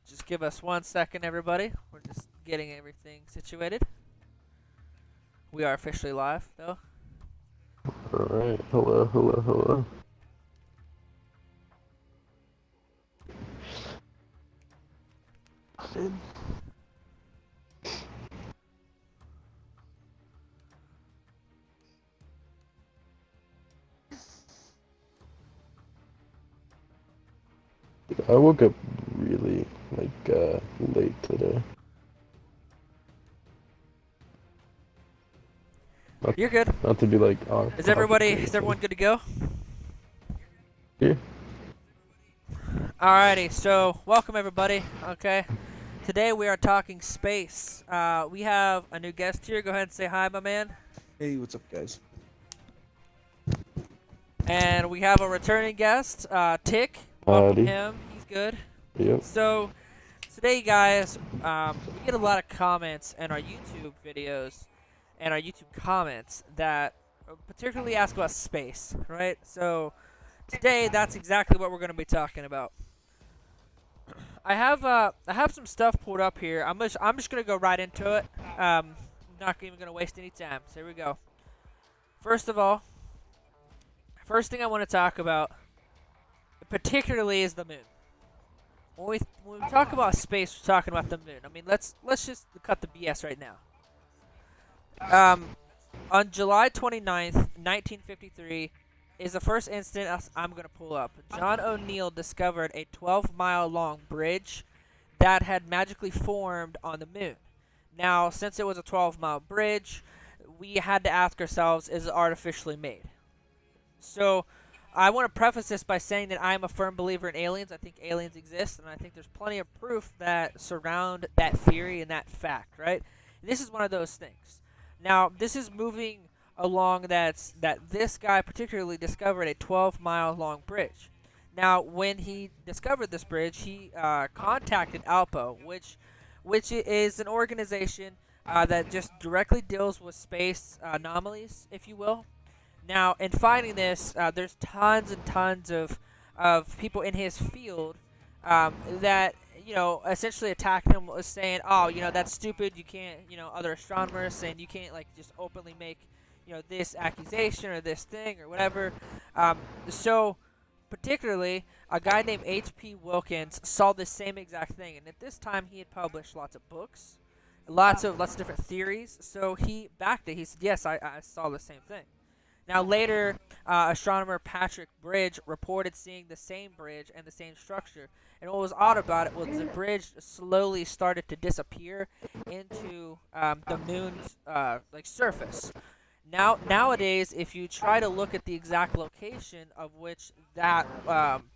Just give us 1 second, everybody. We're just getting everything situated. We are officially live, though. Alright, hello, hello, hello. I woke up really, late today. You're good. Not to be Is everyone good to go? Yeah. Alrighty, so welcome everybody. Okay, today we are talking space. We have a new guest here. Go ahead and say hi, my man. Hey, what's up, guys? And we have a returning guest, Tick. Welcome Howdy. him. He's good. Yep. So today, guys, we get a lot of comments in our YouTube videos and our YouTube comments that particularly ask about space, right? So today, that's exactly what we're going to be talking about. I have some stuff pulled up here. I'm just gonna go right into it. Not even gonna waste any time. So here we go. First of all, first thing I want to talk about, particularly, is the moon. When we talk about space, we're talking about the moon. I mean, let's just cut the BS right now. On July 29th, 1953, is the first instance I'm going to pull up. John O'Neill discovered a 12-mile long bridge that had magically formed on the moon. Now, since it was a 12-mile bridge, we had to ask ourselves, is it artificially made? So, I want to preface this by saying that I am a firm believer in aliens. I think aliens exist, and I think there's plenty of proof that surround that theory and that fact, right? And this is one of those things. Now, this is moving along that this guy particularly discovered a 12-mile long bridge. Now, when he discovered this bridge, he contacted ALPO, which is an organization that just directly deals with space anomalies, if you will. Now, in finding this, there's tons and tons of people in his field that, essentially attacked him, was saying, oh, that's stupid, you can't, other astronomers saying you can't, just openly make, this accusation or this thing or whatever. So, particularly, a guy named H.P. Wilkins saw the same exact thing, and at this time he had published lots of books, lots of different theories, so he backed it. He said, yes, I saw the same thing. Now, later, astronomer Patrick Bridge reported seeing the same bridge and the same structure. And what was odd about it was the bridge slowly started to disappear into the moon's surface. Nowadays, if you try to look at the exact location of which that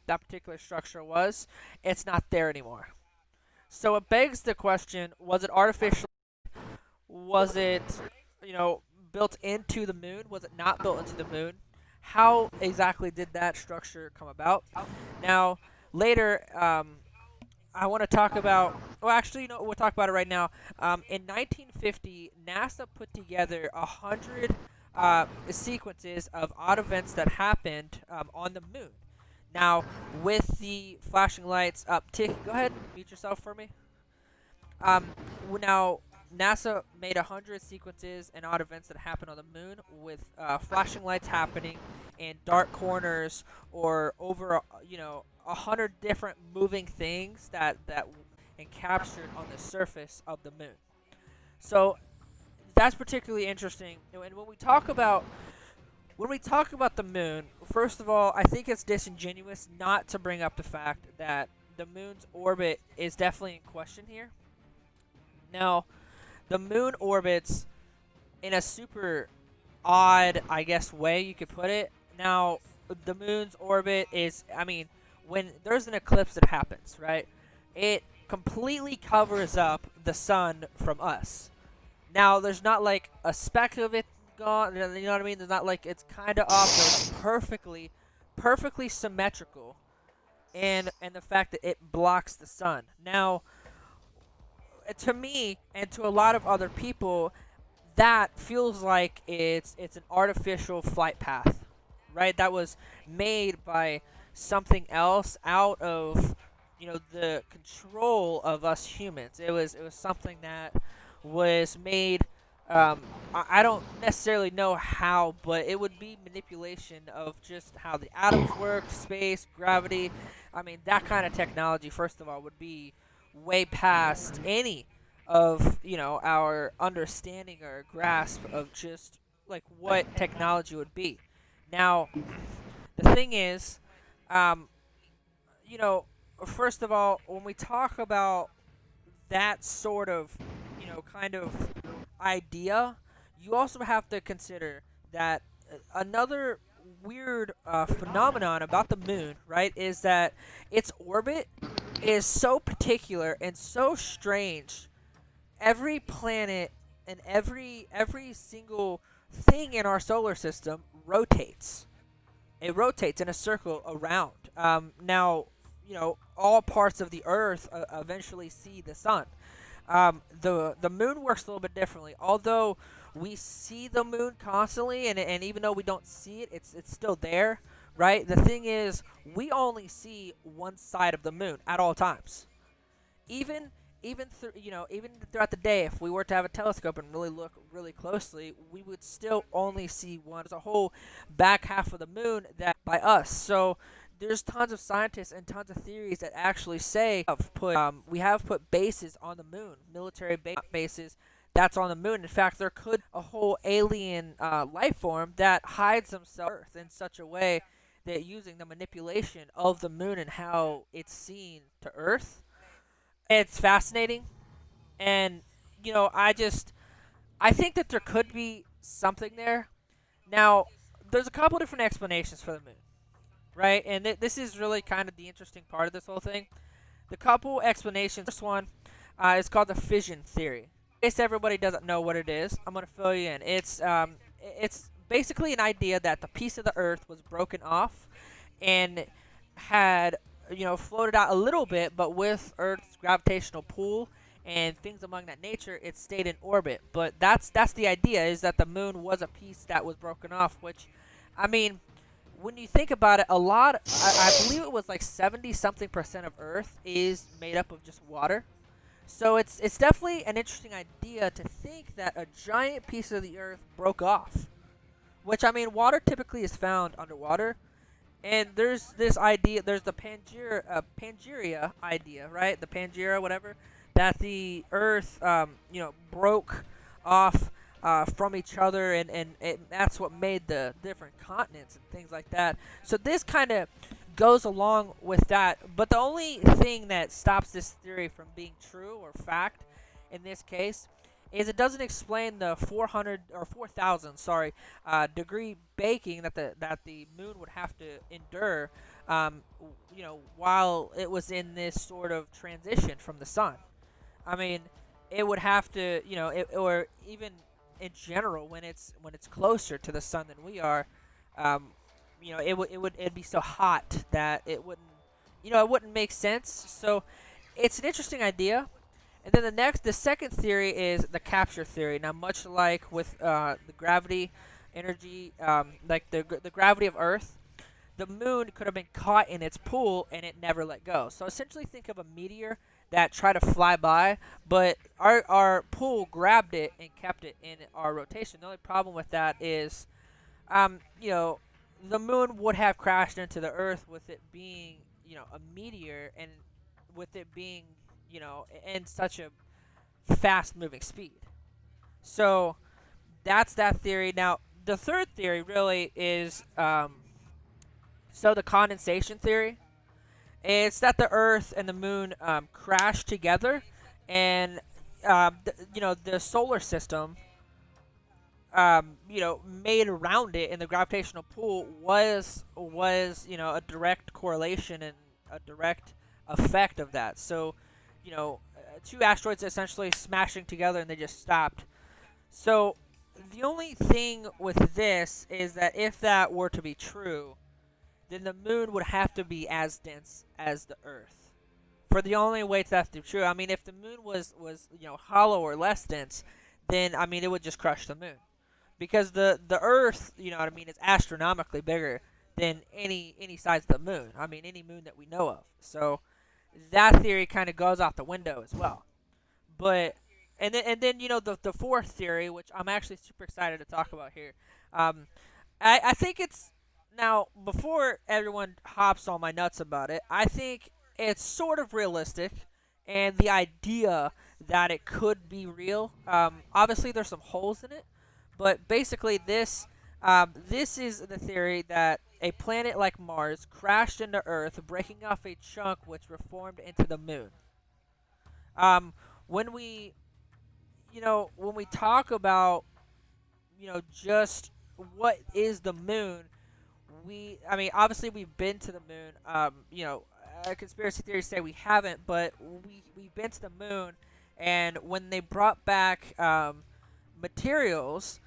particular structure was, it's not there anymore. So it begs the question: was it artificial? Was it, built into the moon? Was it not built into the moon? How exactly did that structure come about? Now, later, I want to talk about. Well, actually, we'll talk about it right now. In 1950, NASA put together 100 sequences of odd events that happened on the moon. Now, with the flashing lights up, Tick, go ahead and mute yourself for me. Now, NASA made 100 sequences and odd events that happened on the moon with flashing lights happening in dark corners or over 100 different moving things that encaptured on the surface of the moon. So that's particularly interesting. And when we talk about the moon, first of all, I think it's disingenuous not to bring up the fact that the moon's orbit is definitely in question here. Now, the moon orbits in a super odd, I guess, way you could put it. Now, the moon's orbit is, when there's an eclipse that happens, right? It completely covers up the sun from us. Now, there's not like a speck of it gone, you know what I mean? There's not like it's kind of off, it's perfectly symmetrical in the fact that it blocks the sun. Now, to me and to a lot of other people, that feels like it's an artificial flight path, right? That was made by something else out of the control of us humans. It was something that was made. I don't necessarily know how, but it would be manipulation of just how the atoms work, space, gravity. I mean, that kind of technology, first of all, would be way past any of our understanding or grasp of just like what technology would be. Now, the thing is, um, you know, first of all, when we talk about that sort of, kind of idea, you also have to consider that another weird phenomenon about the moon, right, is that its orbit is so particular and so strange. Every planet and every single thing in our solar system rotates. It rotates in a circle around. Now, all parts of the Earth eventually see the sun. The moon works a little bit differently. Although we see the moon constantly, and even though we don't see it, it's still there, right? The thing is, we only see one side of the moon at all times. Even throughout the day, if we were to have a telescope and really look really closely, we would still only see one. There's a whole back half of the moon that by us. So there's tons of scientists and tons of theories that actually say we have put bases on the moon, military bases that's on the moon. In fact, there could a whole alien life form that hides themselves on Earth in such a way that using the manipulation of the moon and how it's seen to Earth, it's fascinating. And I think that there could be something there. Now, there's a couple different explanations for the moon, right? And this is really kind of the interesting part of this whole thing. The couple explanations. First one is called the fission theory. In case everybody doesn't know what it is, I'm gonna fill you in. It's basically an idea that the piece of the Earth was broken off and had floated out a little bit, but with Earth's gravitational pull and things among that nature, it stayed in orbit. But that's the idea, is that the moon was a piece that was broken off. Which, I mean, when you think about it, I believe it was like 70 something percent of Earth is made up of just water. So it's definitely an interesting idea to think that a giant piece of the Earth broke off. Which, I mean, water typically is found underwater. And there's this idea, there's the Pangaea idea, right? The Pangaea, whatever, that the Earth, broke off from each other, and that's what made the different continents and things like that. So this kind of goes along with that. But the only thing that stops this theory from being true or fact in this case is it doesn't explain the 400 or 4,000, degree baking that the moon would have to endure, while it was in this sort of transition from the sun. I mean, it would have to, or even in general, when it's closer to the sun than we are, it'd be so hot that it wouldn't make sense. So it's an interesting idea. And then the second theory is the capture theory. Now, much like with the gravity energy, like the gravity of Earth, the moon could have been caught in its pull and it never let go. So essentially, think of a meteor that tried to fly by, but our pull grabbed it and kept it in our rotation. The only problem with that is, the moon would have crashed into the Earth with it being, a meteor, and with it being, in such a fast moving speed. So that's that theory. Now, the third theory really is the condensation theory. It's that the Earth and the Moon crashed together, and the solar system, made around it, and the gravitational pull was a direct correlation and a direct effect of that. So, two asteroids essentially smashing together, and they just stopped. So the only thing with this is that if that were to be true, then the moon would have to be as dense as the Earth. For the only way that's to be true, I mean, if the moon was hollow or less dense, then I mean it would just crush the moon, because the Earth, is astronomically bigger than any size of the moon. I mean, any moon that we know of. So that theory kind of goes out the window as well. But and then the fourth theory, which I'm actually super excited to talk about here. Um, I think it's now before everyone hops on my nuts about it. I think it's sort of realistic, and the idea that it could be real. Obviously, there's some holes in it, but basically, this is the theory that a planet like Mars crashed into Earth, breaking off a chunk which reformed into the Moon. Um, when we when we talk about just what is the moon, I mean, obviously we've been to the moon. Conspiracy theories say we haven't, but we've been to the moon, and when they brought back materials,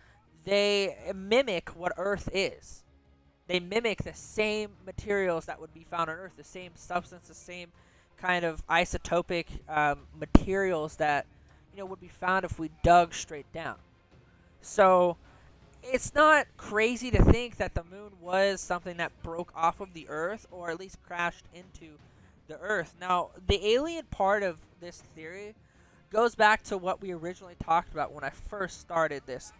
they mimic what Earth is. They mimic the same materials that would be found on Earth, the same substance, the same kind of isotopic materials that would be found if we dug straight down. So it's not crazy to think that the moon was something that broke off of the Earth, or at least crashed into the Earth. Now, the alien part of this theory goes back to what we originally talked about when I first started this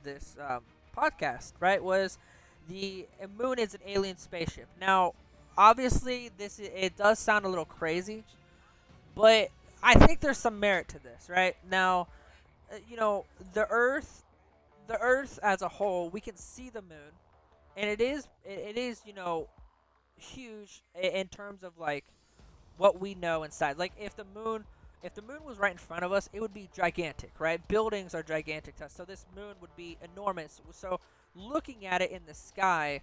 podcast. Right? Was the moon is an alien spaceship. Now, obviously, it does sound a little crazy, but I think there's some merit to this. Right? Now, the Earth as a whole, we can see the moon, and it is huge in terms of like what we know inside. Like if the moon was right in front of us, it would be gigantic, right? Buildings are gigantic to us, so this moon would be enormous. So looking at it in the sky,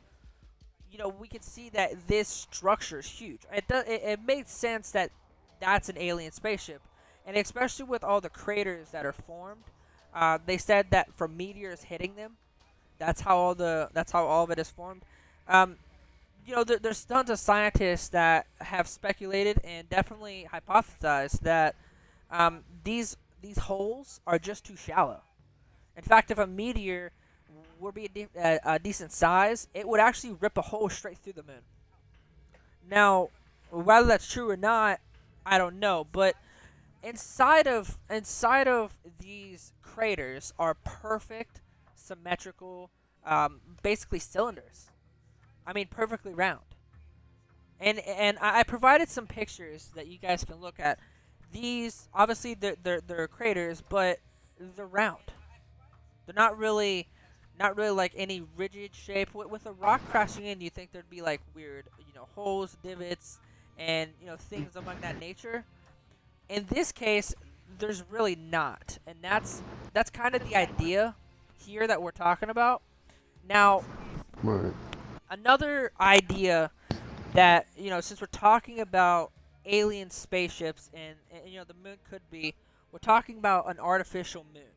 we can see that this structure is huge. It made sense that that's an alien spaceship, and especially with all the craters that are formed. They said that from meteors hitting them, that's how all of it is formed. There's tons of scientists that have speculated and definitely hypothesized that these holes are just too shallow. In fact, if a meteor were be a decent size, it would actually rip a hole straight through the moon. Now, whether that's true or not, I don't know, but inside of these craters are perfect symmetrical, basically cylinders. I mean, perfectly round. And I provided some pictures that you guys can look at. These obviously they're craters, but they're round. They're not really like any rigid shape. With a rock crashing in, you think there'd be like weird holes, divots, and things among that nature. In this case, there's really not, and that's kind of the idea here that we're talking about. Now, Right. another idea that since we're talking about alien spaceships and the moon could be, we're talking about an artificial moon,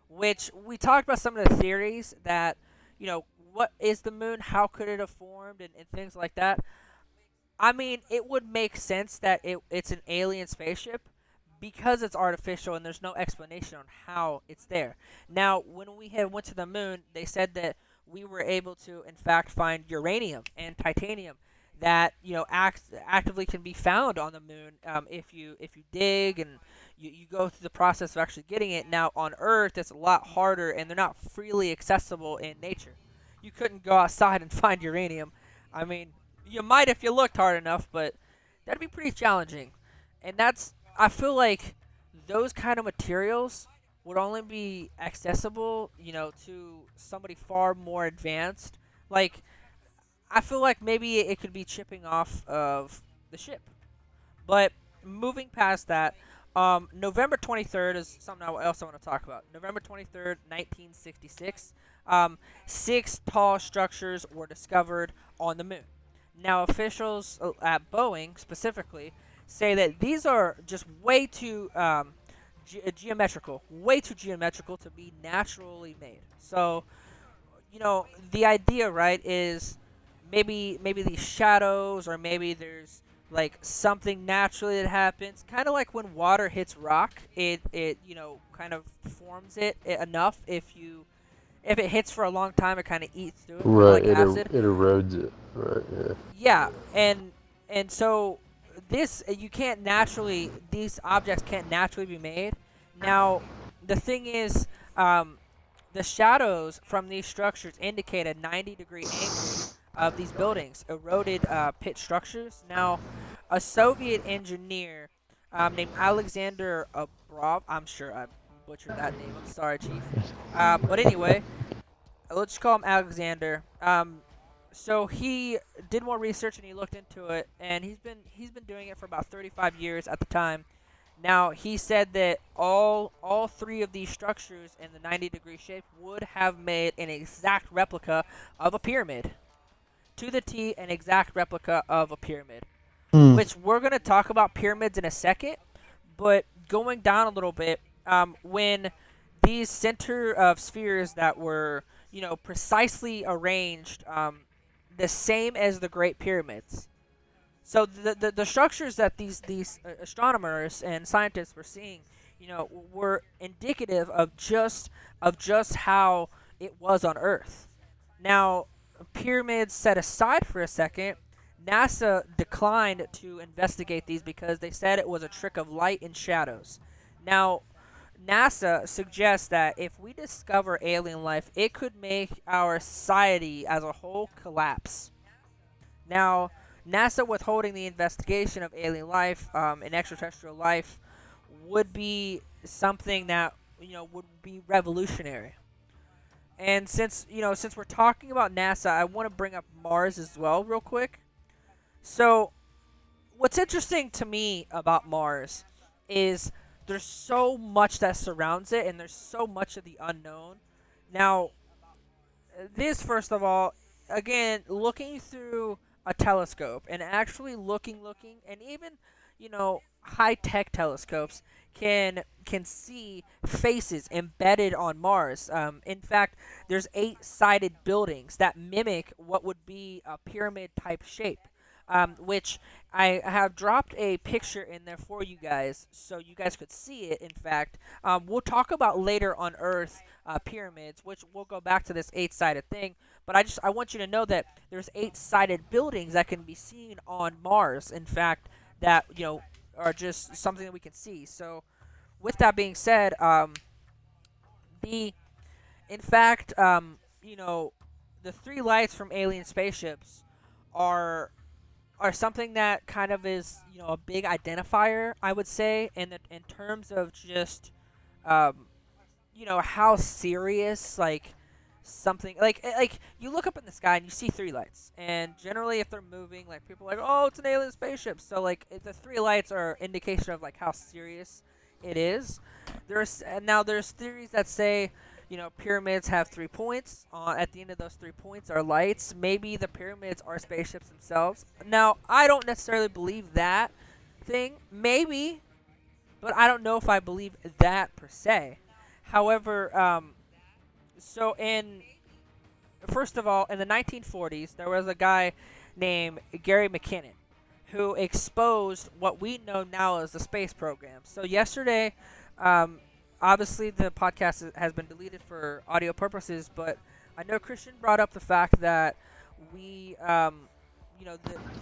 which we talked about some of the theories that what is the moon, how could it have formed, and things like that. I mean, it would make sense that it's an alien spaceship because it's artificial and there's no explanation on how it's there. Now, when we had went to the moon, they said that we were able to, in fact, find uranium and titanium that actively can be found on the moon if you dig and you go through the process of actually getting it. Now, on Earth, it's a lot harder and they're not freely accessible in nature. You couldn't go outside and find uranium. I mean, you might if you looked hard enough, but that'd be pretty challenging. And I feel like those kind of materials would only be accessible, to somebody far more advanced. Like, I feel like maybe it could be chipping off of the ship. But moving past that, November 23rd is something else I want to talk about. November 23rd, 1966, 6 tall structures were discovered on the moon. Now, officials at Boeing specifically say that these are just way too way too geometrical to be naturally made. So, the idea, right, is maybe these shadows, or maybe there's like something naturally that happens, kind of like when water hits rock, it kind of forms it enough. If it hits for a long time, it kind of eats through it, Right. like acid. It erodes it. Right. Yeah. Yeah, and so you can't naturally, these objects can't naturally be made. Now, the thing is, um, the shadows from these structures indicate a 90-degree angle of these buildings, eroded pit structures. Now, a Soviet engineer named Alexander Abrov, I'm sure I butchered that name. I'm sorry, Chief. But anyway, let's just call him Alexander. So he did more research and he looked into it, and he's been doing it for about 35 years at the time. Now he said that all three of these structures in the 90-degree shape would have made an exact replica of a pyramid, to the T, an exact replica of a pyramid. Hmm. Which we're gonna talk about pyramids in a second, but going down a little bit, when these center of spheres that were precisely arranged, the same as the Great Pyramids. So the structures that these astronomers and scientists were seeing, were indicative of just how it was on Earth. Now, pyramids set aside for a second, NASA declined to investigate these because they said it was a trick of light and shadows. Now, NASA suggests that if we discover alien life, it could make our society as a whole collapse. Now, NASA withholding the investigation of alien life and extraterrestrial life would be something that would be revolutionary. And since we're talking about NASA, I want to bring up Mars as well, real quick. So, what's interesting to me about Mars is there's so much that surrounds it, and there's so much of the unknown. Now, this first of all, again, looking through a telescope and actually looking, and even high tech telescopes can see faces embedded on Mars. In fact, there's 8-sided buildings that mimic what would be a pyramid type shape. Which I have dropped a picture in there for you guys, so you guys could see it. In fact, we'll talk about later on Earth pyramids, which we'll go back to this 8-sided thing. But I want you to know that there's 8-sided buildings that can be seen on Mars. In fact, that are just something that we can see. So, with that being said, the in fact, the three lights from alien spaceships are something that kind of is a big identifier, I would say, in terms of just how serious, like, something like you look up in the sky and you see three lights, and generally if they're moving, like, people are like, oh, it's an alien spaceship. So, like, if the three lights are indication of like how serious it is. There's theories that say pyramids have 3 points. At the end of those 3 points are lights. Maybe the pyramids are spaceships themselves. Now, I don't necessarily believe that thing. Maybe, but I don't know if I believe that per se. However, so first of all, in the 1940s, there was a guy named Gary McKinnon who exposed what we know now as the space program. So yesterday, obviously, the podcast has been deleted for audio purposes, but I know Christian brought up the fact that we, the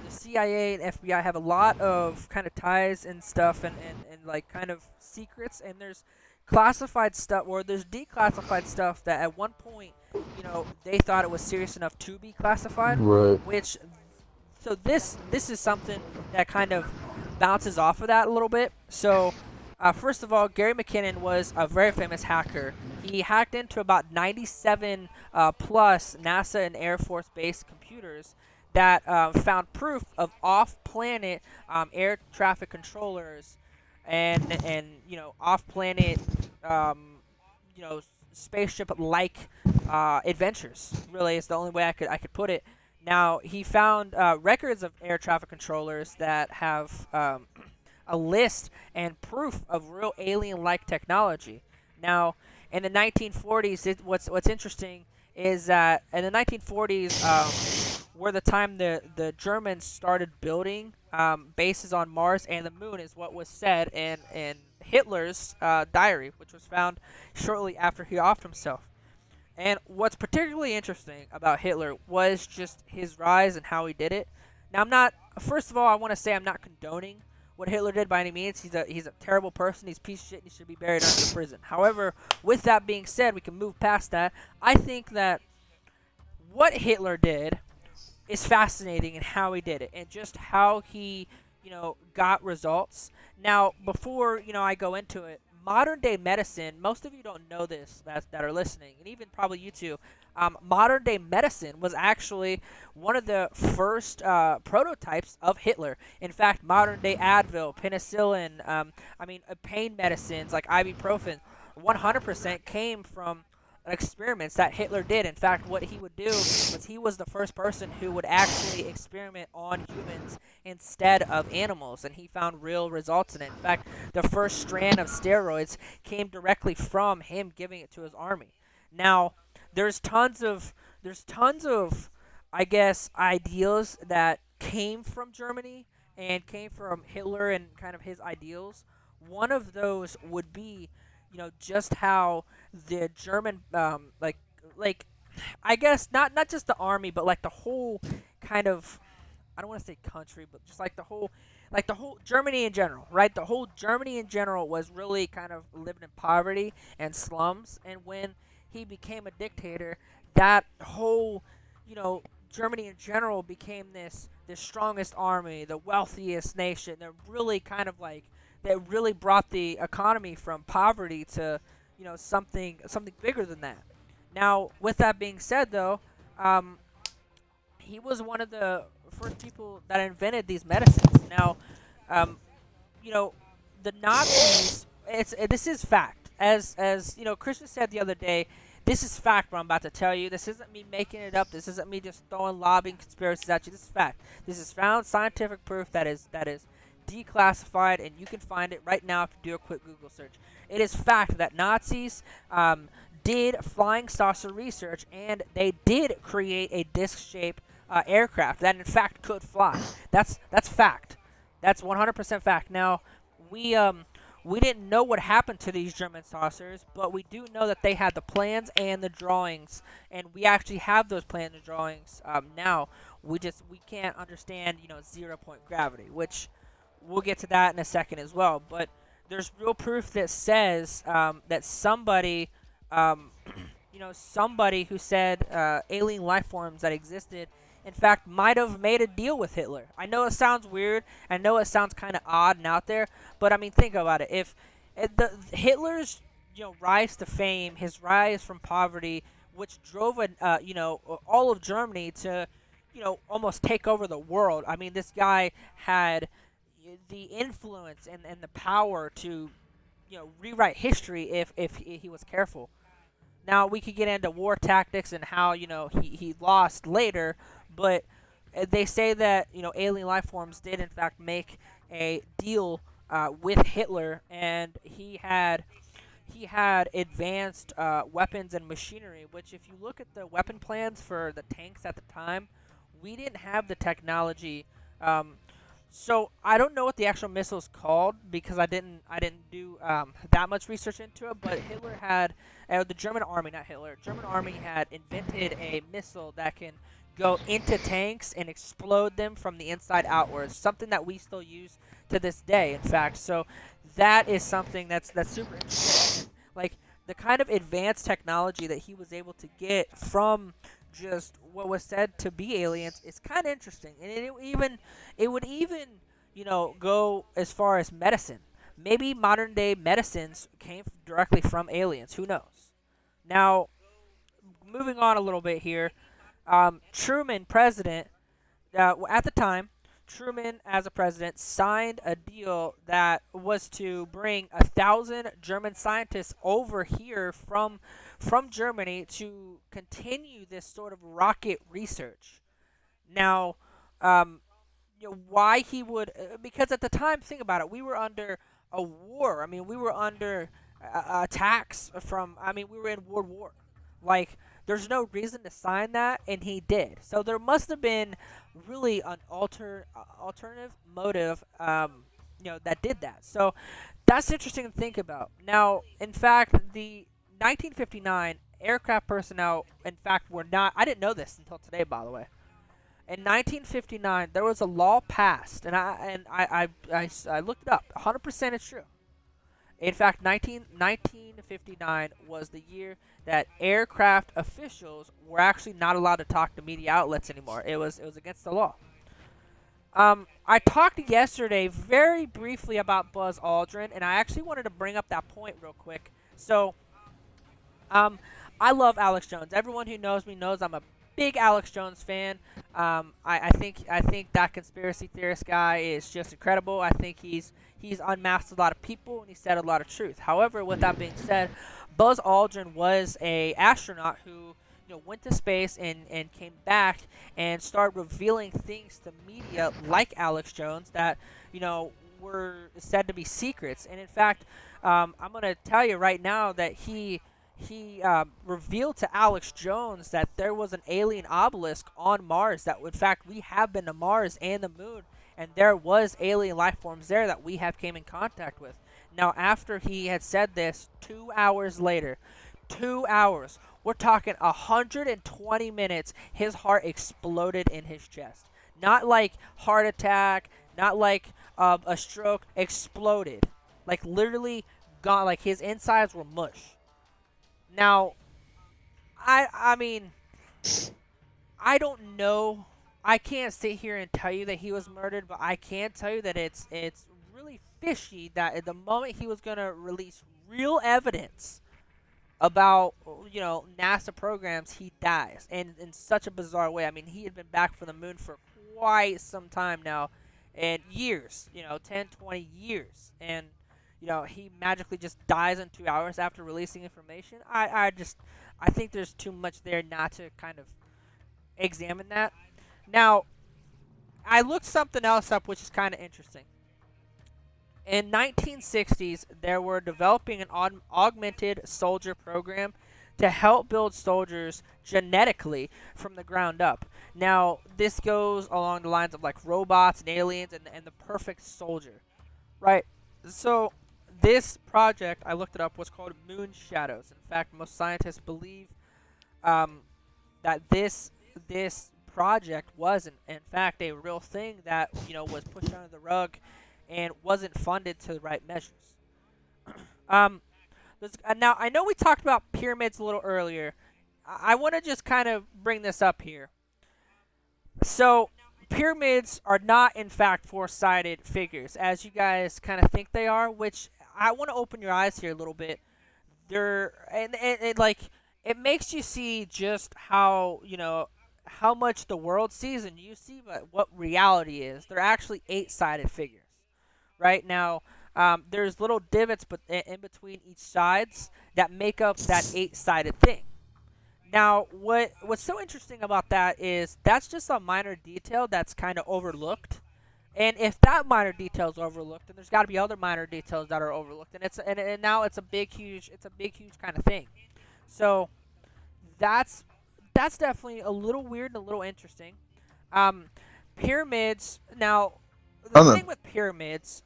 CIA and FBI have a lot of kind of ties and stuff, and like kind of secrets, and there's classified stuff, or there's declassified stuff that at one point, they thought it was serious enough to be classified. Right. So this is something that kind of bounces off of that a little bit. So. First of all, Gary McKinnon was a very famous hacker. He hacked into about 97 plus NASA and Air Force Base computers that found proof of off-planet air traffic controllers and off-planet spaceship-like adventures. Really, is the only way I could put it. Now, he found records of air traffic controllers that have a list and proof of real alien-like technology. Now, in the 1940s, what's interesting is that in the 1940s were the time the Germans started building bases on Mars and the Moon, is what was said in Hitler's diary, which was found shortly after he offed himself. And what's particularly interesting about Hitler was just his rise and how he did it. Now, I'm not. First of all, I want to say I'm not condoning what Hitler did by any means. He's a terrible person. He's a piece of shit. And he should be buried under the prison. However, with that being said, we can move past that. I think that what Hitler did is fascinating in how he did it and just how he, got results. Now, before I go into it, modern day medicine. Most of you don't know this that are listening, and even probably you too. Modern day medicine was actually one of the first prototypes of Hitler. In fact, modern day Advil, penicillin, pain medicines like ibuprofen, 100% came from experiments that Hitler did. In fact, what he would do was he was the first person who would actually experiment on humans instead of animals, and he found real results in it. In fact, the first strand of steroids came directly from him giving it to his army. Now, there's tons of I guess ideals that came from Germany and came from Hitler and kind of his ideals. One of those would be, just how the German like I guess not just the army, but like the whole kind of, I don't want to say country, but just like the whole Germany in general, right? The whole Germany in general was really kind of living in poverty and slums, and when he became a dictator, that whole, you know, Germany in general became this strongest army, the wealthiest nation. They're really kind of like that really brought the economy from poverty to, something bigger than that. Now, with that being said, though, um, he was one of the first people that invented these medicines. Now, um, you know, the Nazis. This is fact. As Christian said the other day, this is fact. What I'm about to tell you. This isn't me making it up. This isn't me just throwing lobbying conspiracies at you. This is fact. This is found scientific proof that is declassified, and you can find it right now if you do a quick Google search. It is fact that Nazis did flying saucer research, and they did create a disc-shaped aircraft that, in fact, could fly. That's fact. That's 100% fact. Now, we didn't know what happened to these German saucers, but we do know that they had the plans and the drawings, and we actually have those plans and drawings now. We can't understand 0 point gravity, which we'll get to that in a second as well. But there's real proof that says that somebody, somebody who said alien life forms that existed, in fact, might have made a deal with Hitler. I know it sounds weird. I know it sounds kind of odd and out there, but I mean, think about it. If Hitler's rise to fame, his rise from poverty, which drove all of Germany to almost take over the world. I mean, this guy had the influence and the power to rewrite history if he was careful. Now we could get into war tactics and how he lost later, but they say that alien life forms did in fact make a deal with Hitler, and he had advanced weapons and machinery. Which, if you look at the weapon plans for the tanks at the time, we didn't have the technology. So I don't know what the actual missile is called because I didn't do that much research into it. But Hitler had the German army, not Hitler. German army had invented a missile that can go into tanks and explode them from the inside outwards. Something that we still use to this day, in fact. So that is something that's super interesting. Like the kind of advanced technology that he was able to get from just what was said to be aliens is kind of interesting, and it would even go as far as medicine. Maybe modern day medicines came directly from aliens. Who knows? Now, moving on a little bit here, Truman, president at the time, Truman as a president signed a deal that was to bring 1,000 German scientists over here from Germany to continue this sort of rocket research. Now, why he would? Because at the time, think about it, we were under a war. I mean, we were under attacks from. I mean, we were in World War. Like, there's no reason to sign that, and he did. So there must have been really an alternative motive, that did that. So that's interesting to think about. Now, in fact, the 1959 aircraft personnel, in fact, were not. I didn't know this until today, by the way. In 1959, there was a law passed, and I looked it up. 100% it's true. In fact, 1959 was the year that aircraft officials were actually not allowed to talk to media outlets anymore. It was against the law. I talked yesterday very briefly about Buzz Aldrin, and I actually wanted to bring up that point real quick. So, um, I love Alex Jones. Everyone who knows me knows I'm a big Alex Jones fan. I think that conspiracy theorist guy is just incredible. I think he's unmasked a lot of people and he said a lot of truth. However, with that being said, Buzz Aldrin was a astronaut who went to space and came back and started revealing things to media like Alex Jones that were said to be secrets. And in fact, I'm going to tell you right now that he revealed to Alex Jones that there was an alien obelisk on Mars. That in fact we have been to Mars and the moon, and there was alien life forms there that we have came in contact with. Now, after he had said this, 2 hours later, 2 hours, we're talking 120 minutes, his heart exploded in his chest. Not like heart attack, not like a stroke, exploded. Like literally gone, like his insides were mush. Now, I mean, I don't know. I can't sit here and tell you that he was murdered, but I can tell you that it's really fishy that at the moment he was gonna release real evidence about NASA programs, he dies, and in such a bizarre way. I mean, he had been back from the moon for quite some time now, and years, 10, 20 years, and he magically just dies in 2 hours after releasing information. I think there's too much there not to kind of examine that. Now, I looked something else up, which is kind of interesting. In 1960s, they were developing an augmented soldier program to help build soldiers genetically from the ground up. Now, this goes along the lines of like robots and aliens and the perfect soldier, right? So, this project, I looked it up, was called Moon Shadows. In fact, most scientists believe that this project was in fact a real thing that was pushed under the rug and wasn't funded to the right measures. um, Now I know we talked about pyramids a little earlier. I want to just kind of bring this up here. So pyramids are not in fact four-sided figures, as you guys kind of think they are. Which I want to open your eyes here a little bit. They're and like it makes you see just how much the world sees and you see what reality is. They're actually eight-sided figures. Right now, there's little divots but in between each sides that make up that eight-sided thing. Now, what's so interesting about that is that's just a minor detail that's kind of overlooked. And if that minor detail is overlooked, then there's got to be other minor details that are overlooked, and and now it's a big huge kind of thing. So that's definitely a little weird and a little interesting. Um, Pyramids. Now, the On the thing with pyramids,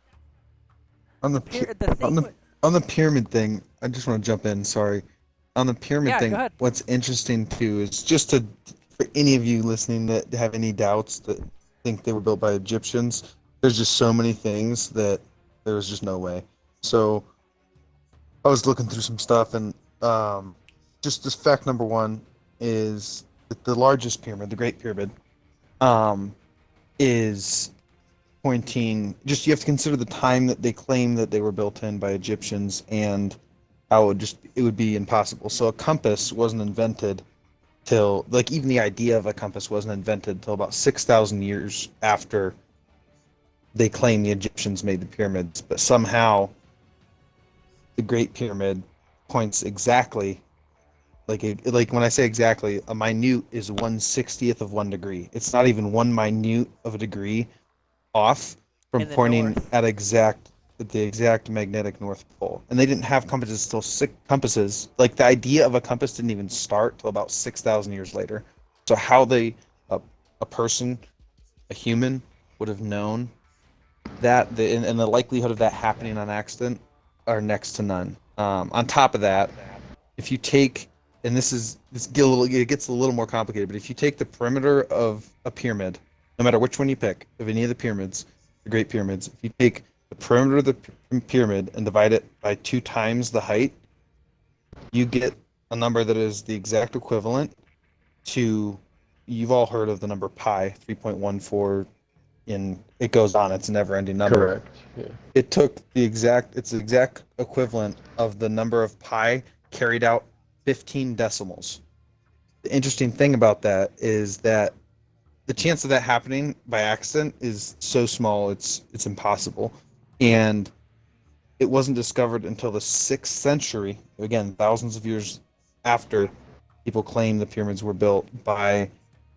on the the pu- pyra- the on thing the with on the pyramid thing, I just want to jump in. Sorry. On the pyramid yeah, go thing, ahead. what's interesting too is just to for any of you listening that have any doubts that think they were built by Egyptians, there's just so many things that there was just no way. So I was looking through some stuff and just this fact number one is that the largest pyramid, the Great Pyramid, um, is pointing just you have to consider the time that they claim that they were built in by Egyptians and how it would be impossible. So a compass wasn't invented till like even the idea of a compass wasn't invented till about 6,000 years after they claim the Egyptians made the pyramids, but somehow the Great Pyramid points exactly like when I say exactly, a minute is 1/60th of 1 degree. It's not even one minute of a degree off from In the pointing north. at the exact magnetic North Pole. And they didn't have compasses till compasses. Like the idea of a compass didn't even start till about 6,000 years later. So how a person, a human, would have known that and the likelihood of that happening on accident are next to none. On top of that, if you take and it gets a little more complicated. But if you take the perimeter of a pyramid, no matter which one you pick, of any of the pyramids, the Great Pyramids, if you take the perimeter of the pyramid and divide it by 2 times the height, you get a number that is the exact equivalent to, you've all heard of the number pi, 3.14, in it goes on, it's a never-ending number. Correct. Yeah. It's the exact equivalent of the number of pi carried out 15 decimals. The interesting thing about that is that the chance of that happening by accident is so small, it's impossible. And it wasn't discovered until the 6th century, again, thousands of years after people claim the pyramids were built by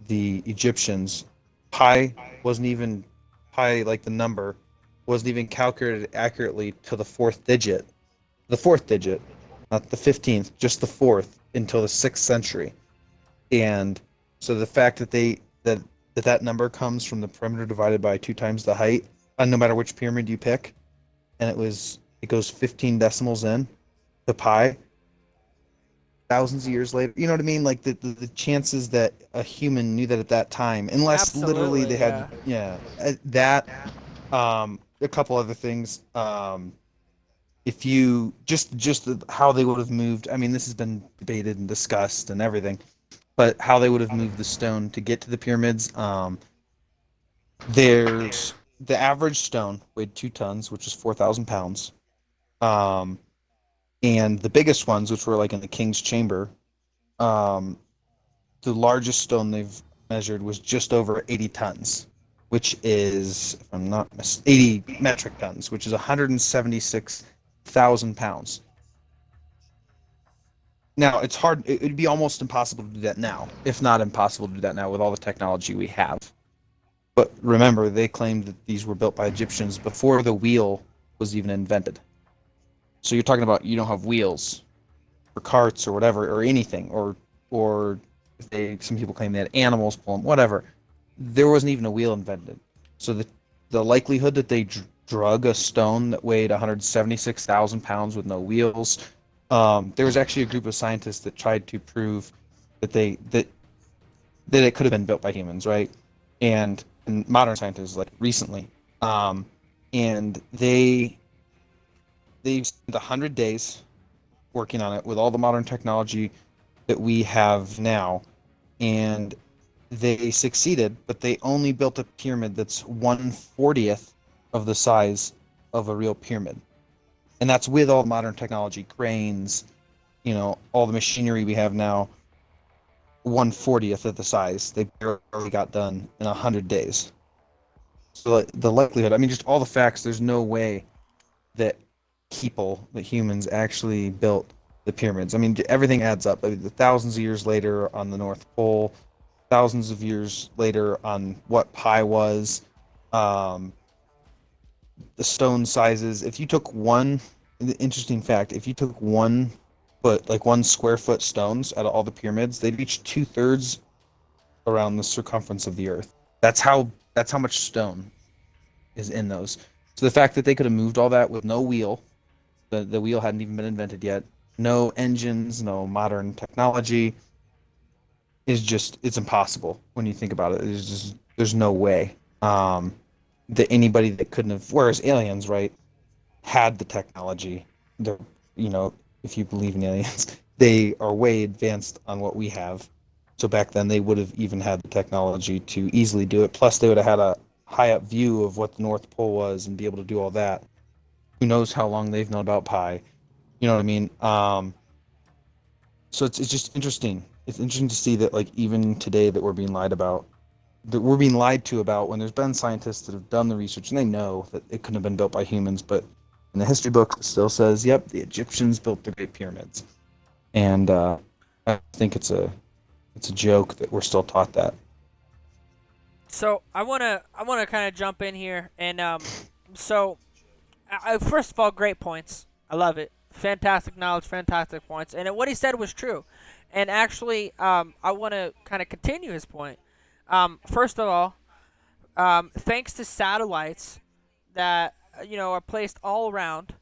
the Egyptians. Pi, like the number, wasn't even calculated accurately to the fourth digit. The fourth digit, not the 15th, just the fourth, until the 6th century. And so the fact that that number comes from the perimeter divided by 2 times the height, no matter which pyramid you pick, and it goes 15 decimals in to pi, thousands of years later. You know what I mean? Like the chances that a human knew that at that time, unless literally they had, that, a couple other things. If you how they would have moved. I mean, this has been debated and discussed and everything, but how they would have moved the stone to get to the pyramids. There's the average stone weighed 2 tons, which is 4,000 pounds. And the biggest ones, which were like in the king's chamber, the largest stone they've measured was just over 80 tons, which is, if I'm not 80 metric tons, which is 176,000 pounds. Now, it's hard. It'd be almost impossible to do that now, if not impossible to do that now with all the technology we have. But remember, they claimed that these were built by Egyptians before the wheel was even invented. So you're talking about, you don't have wheels for carts or whatever, or anything, or some people claim they had animals pull them, whatever. There wasn't even a wheel invented. So the likelihood that they drug a stone that weighed 176,000 pounds with no wheels, there was actually a group of scientists that tried to prove that it could have been built by humans, right? And modern scientists, like recently, and they've spent 100 days working on it with all the modern technology that we have now, and they succeeded, but they only built a pyramid that's 1/40th of the size of a real pyramid. And that's with all modern technology, cranes, all the machinery we have now. 1/40th of the size. They barely got done in 100 days. So the likelihood, I mean, just all the facts, there's no way that humans actually built the pyramids. I mean, everything adds up. I mean, the thousands of years later on the North Pole, thousands of years later on what pi was, the stone sizes. If you took interesting fact, if you took 1 square foot stones out of all the pyramids, they'd reach 2/3 around the circumference of the Earth. That's how much stone is in those. So the fact that they could have moved all that with no wheel, the wheel hadn't even been invented yet, no engines, no modern technology, it's impossible when you think about it. There's no way that anybody that couldn't have, whereas aliens, right, had the technology. They're, if you believe in aliens, they are way advanced on what we have. So back then they would have even had the technology to easily do it. Plus they would have had a high up view of what the North Pole was and be able to do all that. Who knows how long they've known about pi? You know what I mean? So it's just interesting. It's interesting to see that, like, even today that we're being lied to about when there's been scientists that have done the research and they know that it couldn't have been built by humans, but in the history book it still says, yep, the Egyptians built the Great Pyramids. And I think it's a joke that we're still taught that. So I wanna kind of jump in here, and first of all, great points. I love it. Fantastic knowledge, fantastic points, and what he said was true. And actually, I want to kind of continue his point. First of all, thanks to satellites that are placed all around,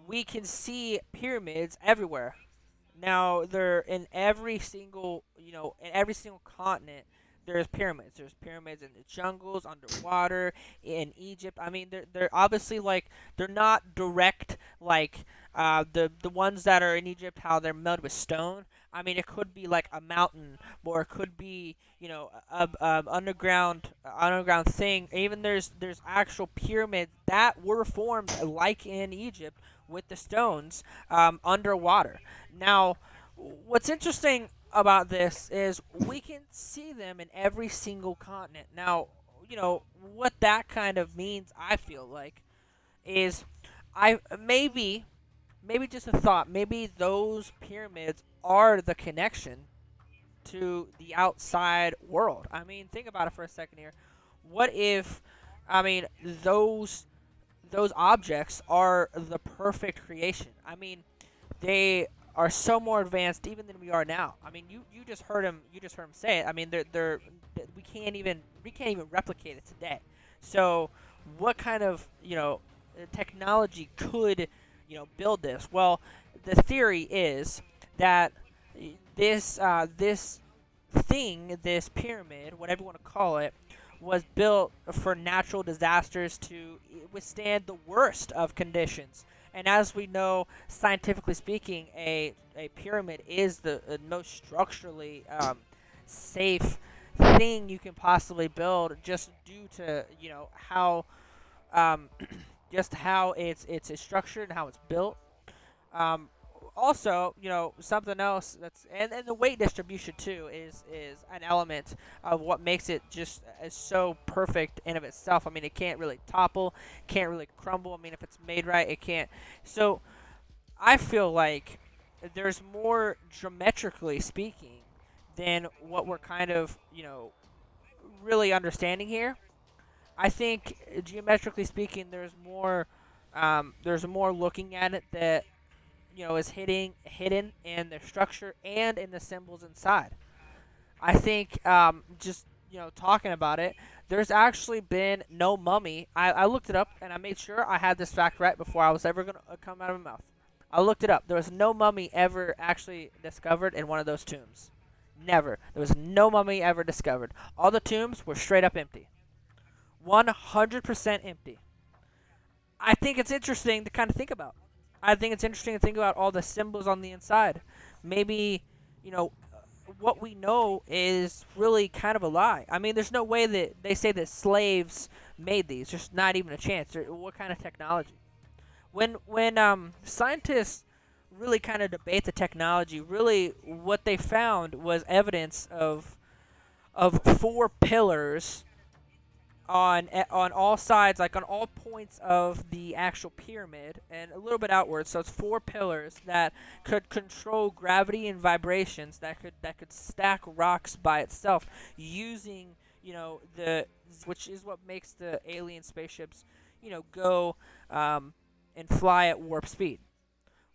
we can see pyramids everywhere. Now, they're in every single, in every single continent. There's pyramids. There's pyramids in the jungles, underwater, in Egypt. I mean, they're obviously like they're not direct like the ones that are in Egypt, how they're made with stone. I mean, it could be like a mountain, or it could be a underground thing. Even there's actual pyramids that were formed like in Egypt with the stones underwater. Now, what's interesting about this is we can see them in every single continent. Now, what that kind of means, I feel like, is I maybe just a thought, maybe those pyramids are the connection to the outside world. I mean, think about it for a second here. What if, I mean, those objects are the perfect creation? I mean, they are so more advanced even than we are now. I mean, you just heard him say it. I mean, they're we can't even replicate it today. So, what kind of technology could build this? Well, the theory is that this thing, this pyramid, whatever you want to call it, was built for natural disasters to withstand the worst of conditions. And as we know, scientifically speaking, a pyramid is the most structurally safe thing you can possibly build, just due to how um, just how it's structured and how it's built. Um, Also, something else and the weight distribution too is an element of what makes it just so perfect in of itself. I mean, it can't really topple, can't really crumble. I mean, if it's made right, it can't. So I feel like there's more geometrically speaking than what we're kind of really understanding here. I think geometrically speaking, there's more looking at it that is hidden in the structure and in the symbols inside. I think just talking about it, there's actually been no mummy. I looked it up and I made sure I had this fact right before I was ever gonna come out of my mouth. I looked it up. There was no mummy ever actually discovered in one of those tombs. Never. There was no mummy ever discovered. All the tombs were straight up empty. 100% empty. I think it's interesting to kind of think about. I think it's interesting to think about all the symbols on the inside. Maybe, what we know is really kind of a lie. I mean, there's no way that they say that slaves made these. There's not even a chance. What kind of technology? When scientists really kind of debate the technology, really what they found was evidence of four pillars on all sides, like on all points of the actual pyramid, and a little bit outwards. So it's four pillars that could control gravity and vibrations. That could stack rocks by itself using the which is what makes the alien spaceships go and fly at warp speed.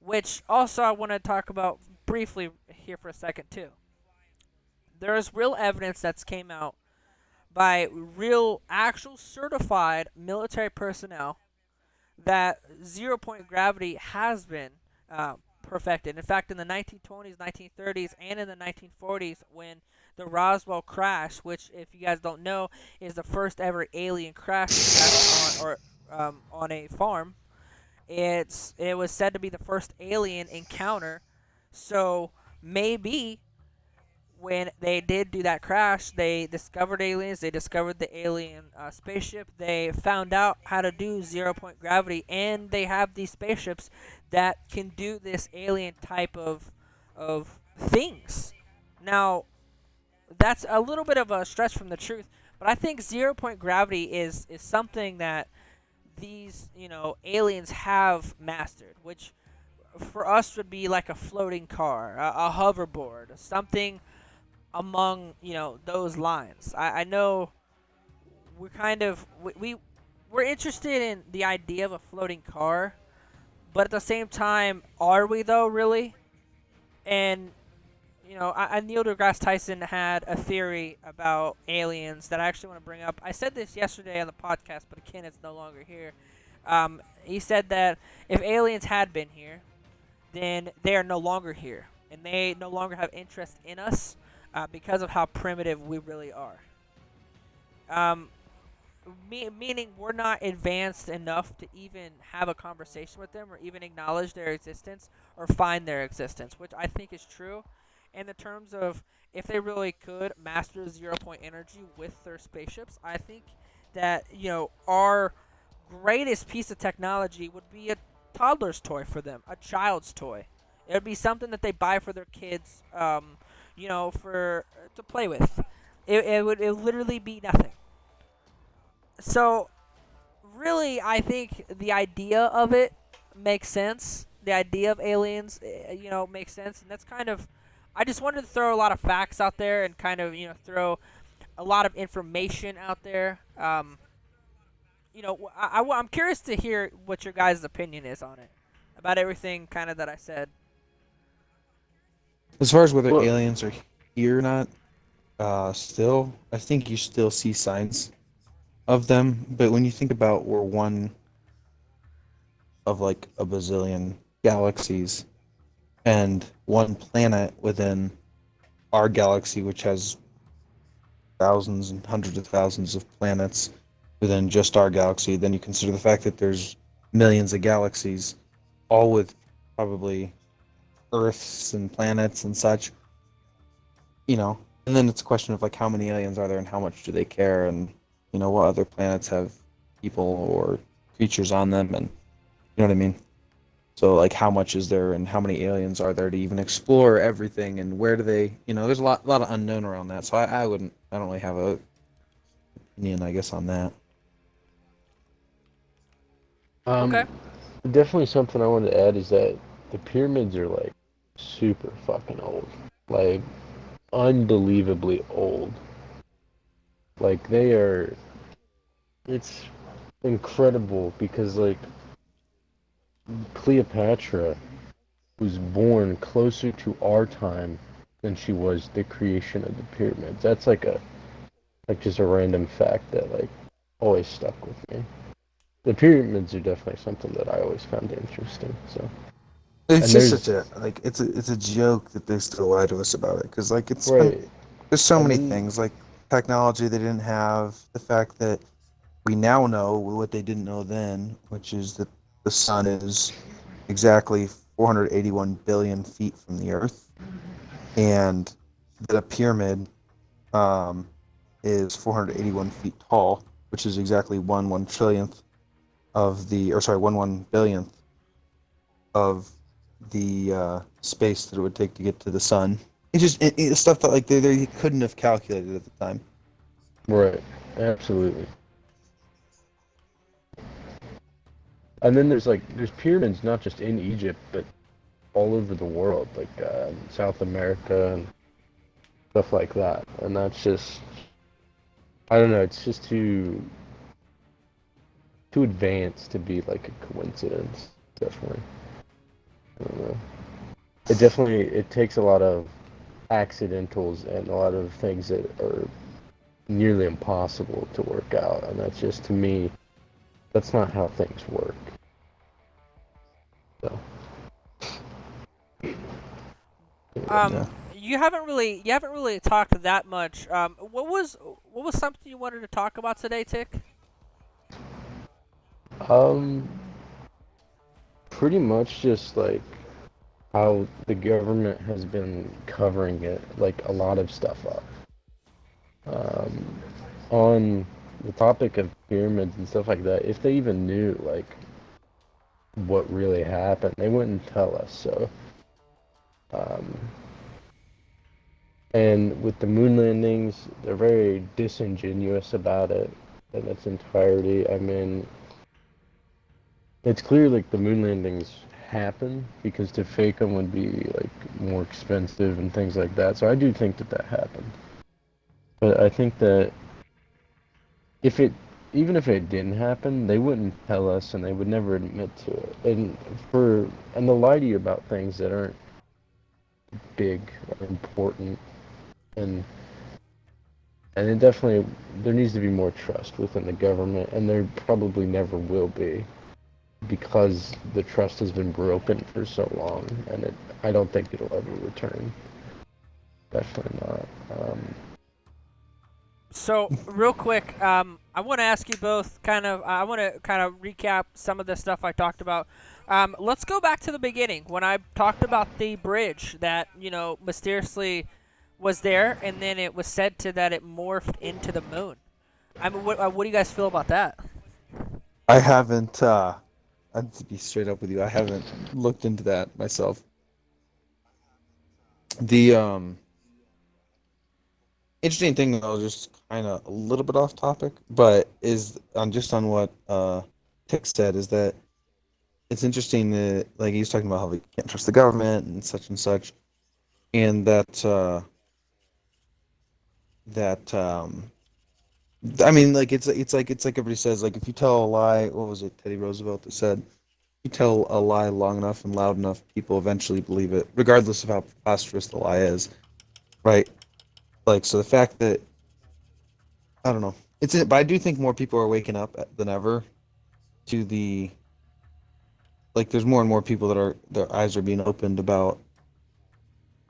Which also I want to talk about briefly here for a second too. There is real evidence that's came out by real, actual certified military personnel that zero point gravity has been perfected. In fact, in the 1920s, 1930s, and in the 1940s, when the Roswell crash, which, if you guys don't know, is the first ever alien crash on a farm, it was said to be the first alien encounter. So maybe when they did do that crash, they discovered aliens. They discovered the alien spaceship. They found out how to do zero point gravity, and they have these spaceships that can do this alien type of things. Now, that's a little bit of a stretch from the truth, but I think zero point gravity is something that these aliens have mastered, which for us would be like a floating car, a hoverboard, something among those lines. I know we're kind of we're interested in the idea of a floating car, but at the same time, are we though really? And Neil deGrasse Tyson had a theory about aliens that I actually want to bring up. I said this yesterday on the podcast, but again, it's no longer here. He said that if aliens had been here, then they are no longer here. and they no longer have interest in us because of how primitive we really are. Um, Meaning we're not advanced enough to even have a conversation with them or even acknowledge their existence or find their existence, which I think is true. In the terms of if they really could master 0 point energy with their spaceships, I think that our greatest piece of technology would be a toddler's toy for them, a child's toy. It would be something that they buy for their kids, for to play with. It would literally be nothing. So, really, I think the idea of it makes sense. The idea of aliens, makes sense, and that's kind of. I just wanted to throw a lot of facts out there and kind of, throw a lot of information out there. I'm curious to hear what your guys' opinion is on it, about everything kind of that I said. As far as whether Well, aliens are here or not, still, I think you still see signs of them. But when you think about we're one of like a bazillion galaxies and one planet within our galaxy, which has thousands and hundreds of thousands of planets within just our galaxy, then you consider the fact that there's millions of galaxies, all with probably Earths and planets and such, and then it's a question of like how many aliens are there and how much do they care, and what other planets have people or creatures on them, and you know what I mean. So like how much is there and how many aliens are there to even explore everything, and where do they, there's a lot of unknown around that. So I don't really have a opinion, I guess, on that. Okay. definitely something I wanted to add is that the pyramids are like super fucking old, like unbelievably old. Like they are, it's incredible because like Cleopatra was born closer to our time than she was the creation of the pyramids. That's like just a random fact that like always stuck with me. The pyramids are definitely something that I always found interesting. So, It's and just there's such a like it's a joke that they still lie to us about it, because like it's been right, there's so and many then things like technology they didn't have, the fact that we now know what they didn't know then, which is that the sun is exactly 481 billion feet from the Earth, and that a pyramid um, is 481 feet tall, which is exactly one trillionth of the, or sorry, one billionth of the space that it would take to get to the sun. It's stuff that like they couldn't have calculated at the time. right, absolutely. And then there's pyramids not just in Egypt but all over the world, like South America and stuff like that. And that's just I don't know. It's just too advanced to be like a coincidence. Definitely. I don't know. It takes a lot of accidentals and a lot of things that are nearly impossible to work out, and that's just to me that's not how things work. So Yeah. You haven't really talked that much. What was something you wanted to talk about today, Tick? um pretty much just like how the government has been covering it, like a lot of stuff up. Um, on the topic of pyramids and stuff like that, if they even knew like what really happened, they wouldn't tell us. So, um, and with the moon landings, they're very disingenuous about it in its entirety. I mean, it's clear like the moon landings happen because to fake them would be like more expensive and things like that. So I do think that that happened. But I think that if it even if it didn't happen, they wouldn't tell us and they would never admit to it. And they'll lie to you about things that aren't big or important, and it definitely there needs to be more trust within the government, and there probably never will be. because the trust has been broken for so long, and I don't think it'll ever return. Definitely not. So, real quick, I want to ask you both I want to kind of recap some of the stuff I talked about. Let's go back to the beginning when I talked about the bridge that, mysteriously was there, and then it was said that it morphed into the moon. What do you guys feel about that? I haven't. I'd to be straight up with you. I haven't looked into that myself. The interesting thing, though, just kind of a little bit off topic, but is on what Tick said, is that it's interesting that, like, he was talking about how we can't trust the government and such, and that I mean, like, it's like everybody says, like, if you tell a lie, what was it, Teddy Roosevelt that said, if you tell a lie long enough and loud enough, people eventually believe it, regardless of how preposterous the lie is, right? Like, so the fact that, I don't know, but I do think more people are waking up than ever to there's more and more people their eyes are being opened about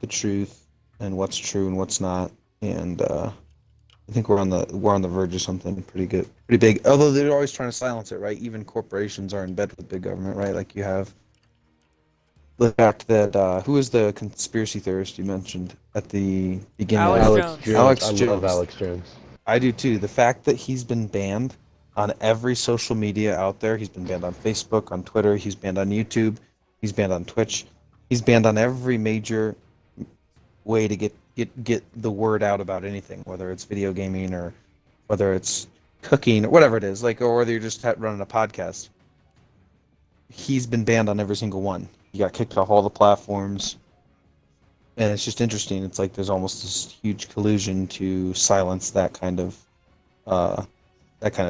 the truth and what's true and what's not, and I think we're on the verge of something pretty good, pretty big. Although they're always trying to silence it, right? Even corporations are in bed with big government, right? Like, you have the fact that who is the conspiracy theorist you mentioned at the beginning? Alex Alex Jones. Jones. Alex I love Jones. Alex Jones. I do too. The fact that he's been banned on every social media out there. He's been banned on Facebook, on Twitter. He's banned on YouTube. He's banned on Twitch. He's banned on every major way to get the word out about anything, whether it's video gaming or whether it's cooking or whatever it is, like, or whether you're just running a podcast. He's been banned on every single one. He got kicked off all the platforms, and it's just interesting. It's like there's almost this huge collusion to silence that kind of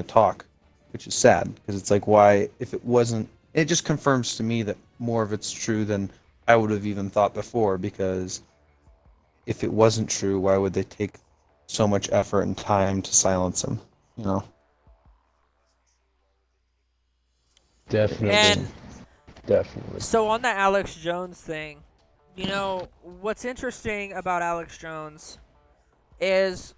talk, which is sad because it's like, why, if it wasn't, it just confirms to me that more of it's true than I would have even thought before, because if it wasn't true, why would they take so much effort and time to silence him? You know? Definitely. And Definitely. so on the Alex Jones thing, what's interesting about Alex Jones is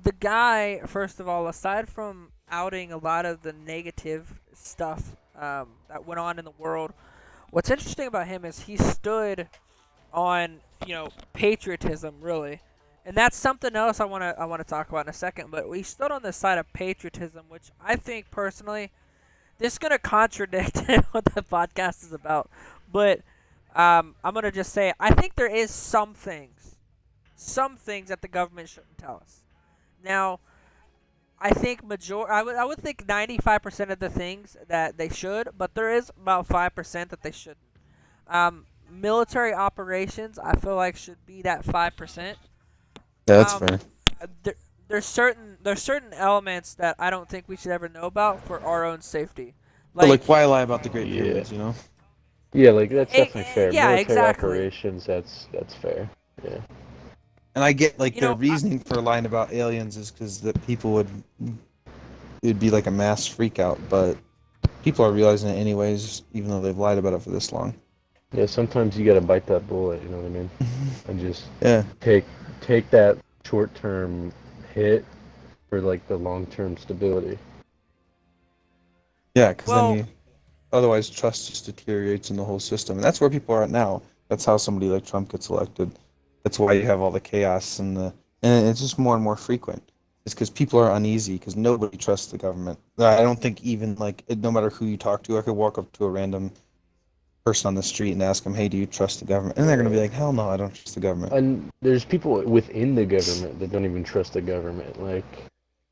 the guy, first of all, aside from outing a lot of the negative stuff that went on in the world, what's interesting about him is he stood on, patriotism, really. And that's something else I want to talk about in a second, but we stood on the side of patriotism, which I think personally, this is going to contradict what the podcast is about. But I'm going to just say, I think there is some things that the government shouldn't tell us. Now, I think I would think 95% of the things that they should, but there is about 5% that they shouldn't. Military operations, I feel like, should be that 5%. Yeah, that's fair. There's certain elements that I don't think we should ever know about for our own safety. But, like, why lie about the Great Yeah. Pyramids, you know? Yeah, like, that's definitely fair. yeah, Military exactly. operations, that's fair. Yeah. And I get, like, their reasoning for lying about aliens is because that it'd be like a mass freak out, but people are realizing it anyways, even though they've lied about it for this long. Yeah, sometimes you gotta bite that bullet, you know what I mean? And just Yeah. take that short-term hit for, like, the long-term stability. Yeah, because Well- then otherwise trust just deteriorates in the whole system. And that's where people are at now. That's how somebody like Trump gets elected. That's why you have all the chaos and it's just more and more frequent. It's because people are uneasy because nobody trusts the government. I don't think even, like, no matter who you talk to, I could walk up to a random person on the street and ask them, "Hey, do you trust the government?" And they're gonna be like, "Hell no, I don't trust the government." And there's people within the government that don't even trust the government. Like,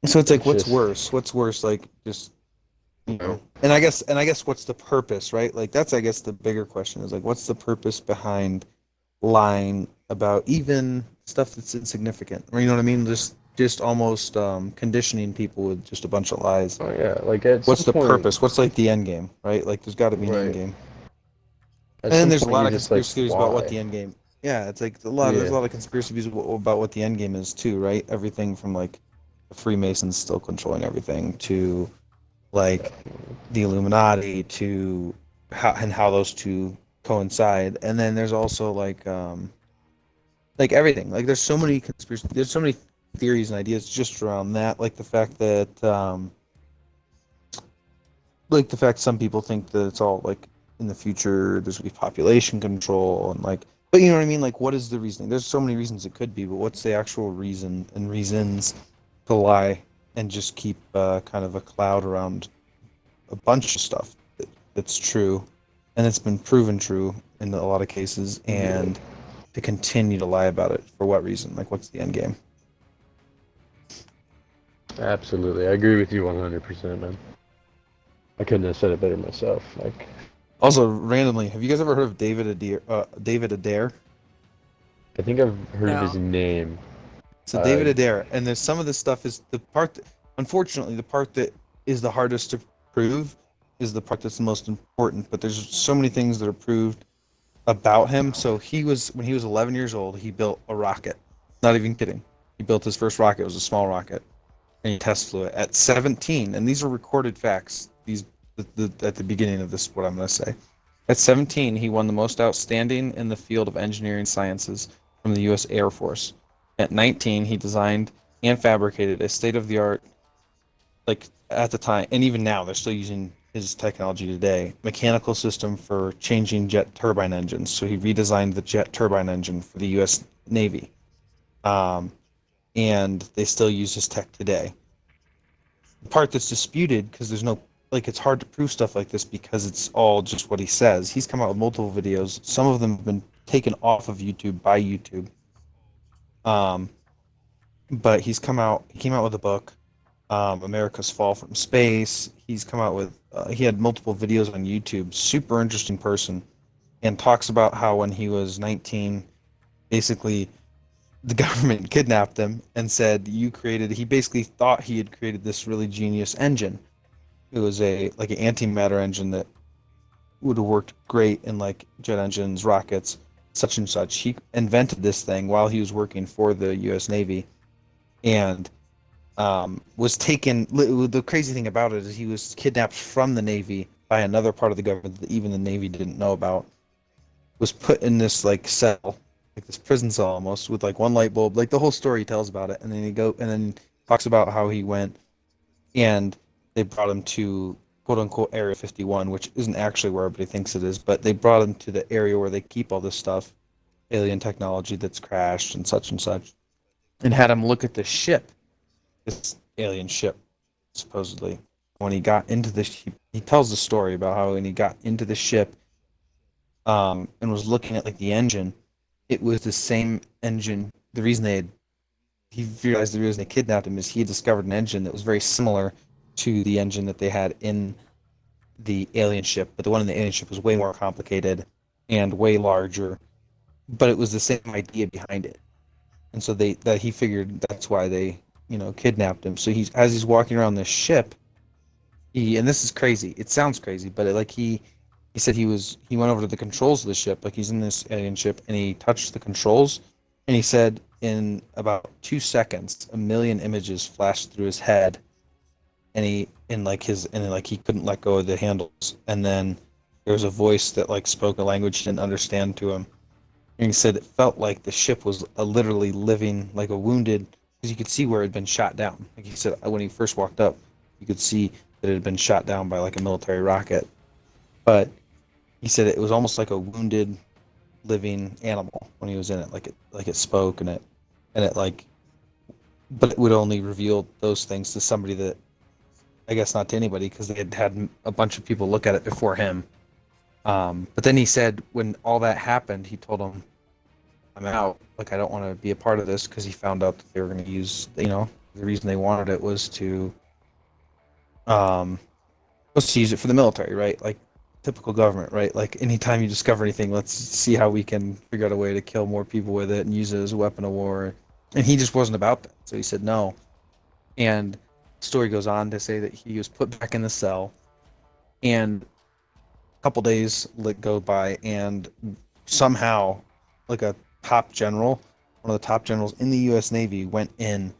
So it's like, It's what's just- worse? What's worse? Like, just, you know. And I guess what's the purpose, right? Like, that's, I guess, the bigger question is, like, what's the purpose behind lying about even stuff that's insignificant? Or, you know what I mean? Just almost conditioning people with just a bunch of lies. oh yeah, like at What's the some point, purpose? What's, like, the end game, right? Like, there's got to be an end Right. game. at And then some there's a point lot you're of just like, conspiracy theories about what why? the end game. Yeah, it's like there's a Yeah. lot of conspiracy theories about what the end game is too, right? Everything from, like, the Freemasons still controlling everything to like the Illuminati to how those two coincide. And then there's also like everything. Like there's so many theories and ideas just around that. Like the fact some people think that it's all like in the future there's gonna be population control and like, but you know what I mean? Like what is the reasoning? There's so many reasons it could be, but what's the actual reason and reasons to lie and just keep kind of a cloud around a bunch of stuff that's true and it's been proven true in a lot of cases, and to continue to lie about it for what reason? Like what's the end game? Absolutely, I agree with you 100%, man. I couldn't have said it better myself. Like, Also, randomly, have you guys ever heard of David Adair? David Adair. I think I've heard of No. his name. So David Adair, and there's some of this stuff is the part that, unfortunately, the part that is the hardest to prove is the part that's the most important. But there's so many things that are proved about him. So when he was 11 years old, he built a rocket. Not even kidding. He built his first rocket. It was a small rocket, and he test flew it at 17. And these are recorded facts. At the beginning of this, what I'm going to say. At 17, he won the most outstanding in the field of engineering sciences from the U.S. Air Force. At 19, he designed and fabricated a state-of-the-art, like at the time, and even now they're still using his technology today, mechanical system for changing jet turbine engines. So he redesigned the jet turbine engine for the U.S. Navy, and they still use his tech today. The part that's disputed, because there's no, like, it's hard to prove stuff like this because it's all just what he says. He's come out with multiple videos. Some of them have been taken off of YouTube by YouTube. But he came out with a book, America's Fall from Space. He's come out with, he had multiple videos on YouTube. Super interesting person, and talks about how when he was 19, basically the government kidnapped him and said, he basically thought he had created this really genius engine. It was an antimatter engine that would have worked great in like jet engines, rockets, such and such. He invented this thing while he was working for the U.S. Navy, and was taken. The crazy thing about it is he was kidnapped from the Navy by another part of the government that even the Navy didn't know about. Was put in this like cell, like this prison cell almost, with like one light bulb. Like the whole story tells about it, and then talks about how he went and they brought him to quote unquote Area 51, which isn't actually where everybody thinks it is, but they brought him to the area where they keep all this stuff, alien technology that's crashed and such, and had him look at the ship, this alien ship, supposedly. When he got into the ship, he tells the story about how when he got into the ship, and was looking at like the engine, it was the same engine. He realized the reason they kidnapped him is he had discovered an engine that was very similar to the engine that they had in the alien ship, but the one in the alien ship was way more complicated and way larger, but it was the same idea behind it. And so he figured that's why they, kidnapped him. So as he's walking around this ship, and this is crazy. It sounds crazy, but he said he went over to the controls of the ship, like he's in this alien ship, and he touched the controls, and he said in about 2 seconds, 1,000,000 images flashed through his head, and he couldn't let go of the handles, and then there was a voice that like spoke a language he didn't understand to him, and he said it felt like the ship was literally living like a wounded, because you could see where it had been shot down. Like he said, when he first walked up, you could see that it had been shot down by like a military rocket, but he said it was almost like a wounded living animal when he was in it, like it spoke and it like, but it would only reveal those things to somebody that, I guess not to anybody, because they had a bunch of people look at it before him. But then he said when all that happened, he told them, I'm out. Like, I don't want to be a part of this, because he found out that they were going to use, the reason they wanted it was to use it for the military, right? Like, typical government, right? Like, anytime you discover anything, let's see how we can figure out a way to kill more people with it and use it as a weapon of war. And he just wasn't about that. So he said no. And the story goes on to say that he was put back in the cell, and a couple days go by, and somehow, like one of the top generals in the U.S. Navy went in,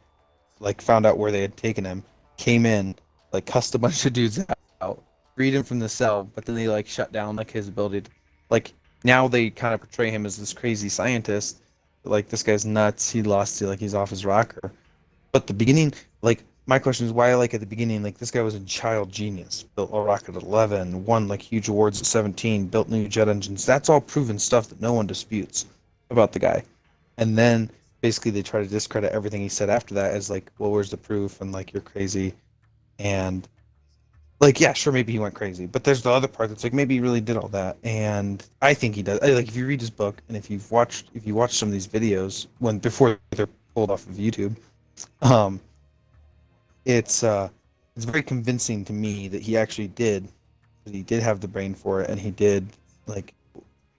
like found out where they had taken him, came in, like cussed a bunch of dudes out, freed him from the cell, but then they like shut down like his ability to, like now they kind of portray him as this crazy scientist, like this guy's nuts, he lost it, like he's off his rocker. But the beginning, like my question is why, like at the beginning, like this guy was a child genius, built a rocket at 11, won like huge awards at 17, built new jet engines. That's all proven stuff that no one disputes about the guy. And then basically they try to discredit everything he said after that as like, well, where's the proof? And like you're crazy. And like, yeah, sure, maybe he went crazy, but there's the other part that's like maybe he really did all that, and I think he does. Like, if you read his book and if you watch some of these videos when before they're pulled off of YouTube, um, it's very convincing to me that he actually did, that he did have the brain for it, and he did like,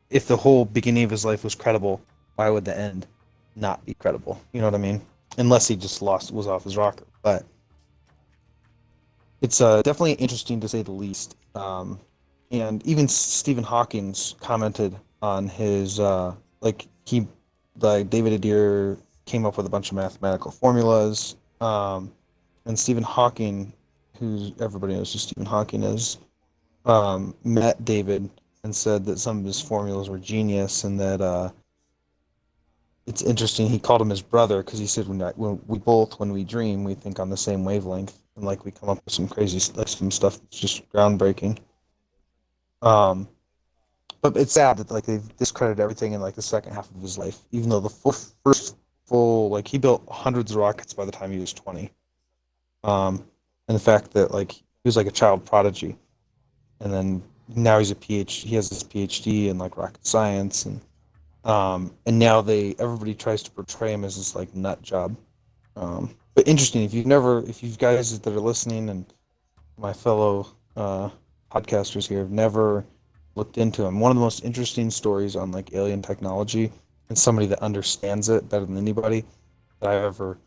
if the whole beginning of his life was credible, why would the end not be credible? You know what I mean? Unless he just was off his rocker, but. It's definitely interesting to say the least. And even Stephen Hawking's commented on his like David Adair came up with a bunch of mathematical formulas. And Stephen Hawking, who everybody knows who Stephen Hawking is, met David and said that some of his formulas were genius, and that it's interesting. He called him his brother because he said when we dream, we think on the same wavelength, and like we come up with some crazy like some stuff that's just groundbreaking. Um, but it's sad that like they've discredited everything in like the second half of his life, even though the first full like he built hundreds of rockets by the time he was 20. And the fact that like he was like a child prodigy, and then now he's a PhD. He has his PhD in like rocket science, and now everybody tries to portray him as this like nut job. But interesting, if you guys that are listening and my fellow podcasters here have never looked into him, one of the most interesting stories on like alien technology and somebody that understands it better than anybody that I've ever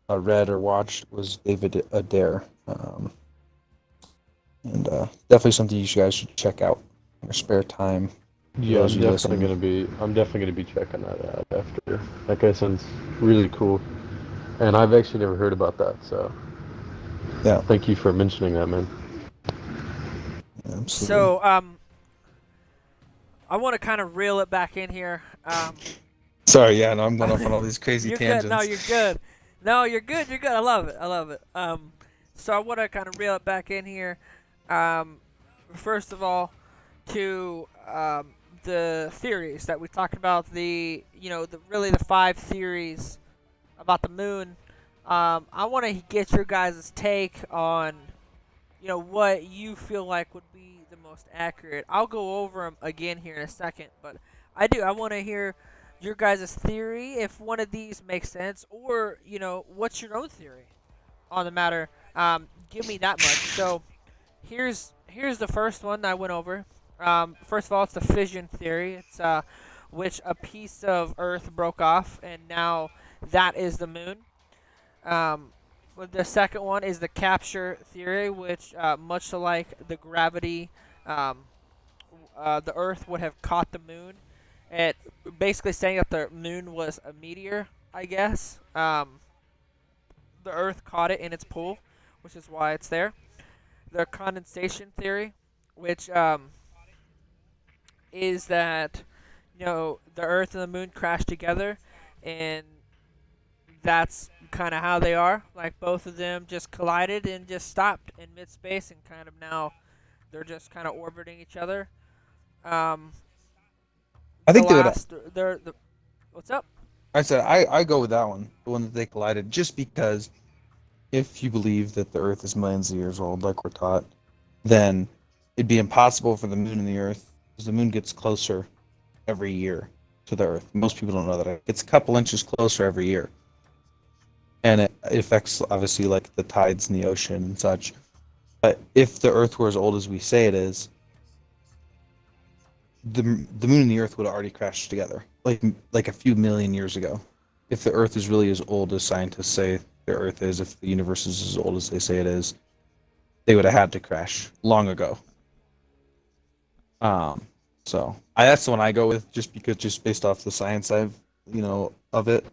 read or watched was David Adair. And definitely something you guys should check out in your spare time. Yeah, I'm definitely gonna be checking that out after. That guy sounds really cool, and I've actually never heard about that. So Yeah, thank you for mentioning that, man. absolutely. So, I want to kind of reel it back in here. Sorry, yeah, no, I'm going off on all these crazy You're tangents. good. No, you're good. No, you're good. You're good. I love it. I love it. So I want to kind of reel it back in here. First of all, to the theories that we talked about. The 5 theories about the moon. I want to get your guys' take on, what you feel like would be the most accurate. I'll go over them again here in a second, but I want to hear your guys' theory, if one of these makes sense, or, what's your own theory on the matter. Give me that much. So here's the first one I went over. First of all, it's the fission theory. It's which a piece of Earth broke off, and now that is the moon. The second one is the capture theory, which much like the gravity, the Earth would have caught the moon. It basically saying that the moon was a meteor, I guess. The Earth caught it in its pull, which is why it's there. The condensation theory, which is that the Earth and the moon crash together, and that's kind of how they are. Like both of them just collided and just stopped in mid space, and kind of now they're just kind of orbiting each other. I think What's up? I said I go with that one, the one that they collided, just because if you believe that the Earth is millions of years old, like we're taught, then it'd be impossible for the moon and the Earth, because the moon gets closer every year to the Earth. Most people don't know that. It gets a couple inches closer every year. And it affects, obviously, like the tides in the ocean and such. But if the Earth were as old as we say it is, the moon and the Earth would have already crashed together, like a few million years ago. If the Earth is really as old as scientists say the Earth is, if the universe is as old as they say it is, they would have had to crash long ago. So that's the one I go with, just based off the science of it.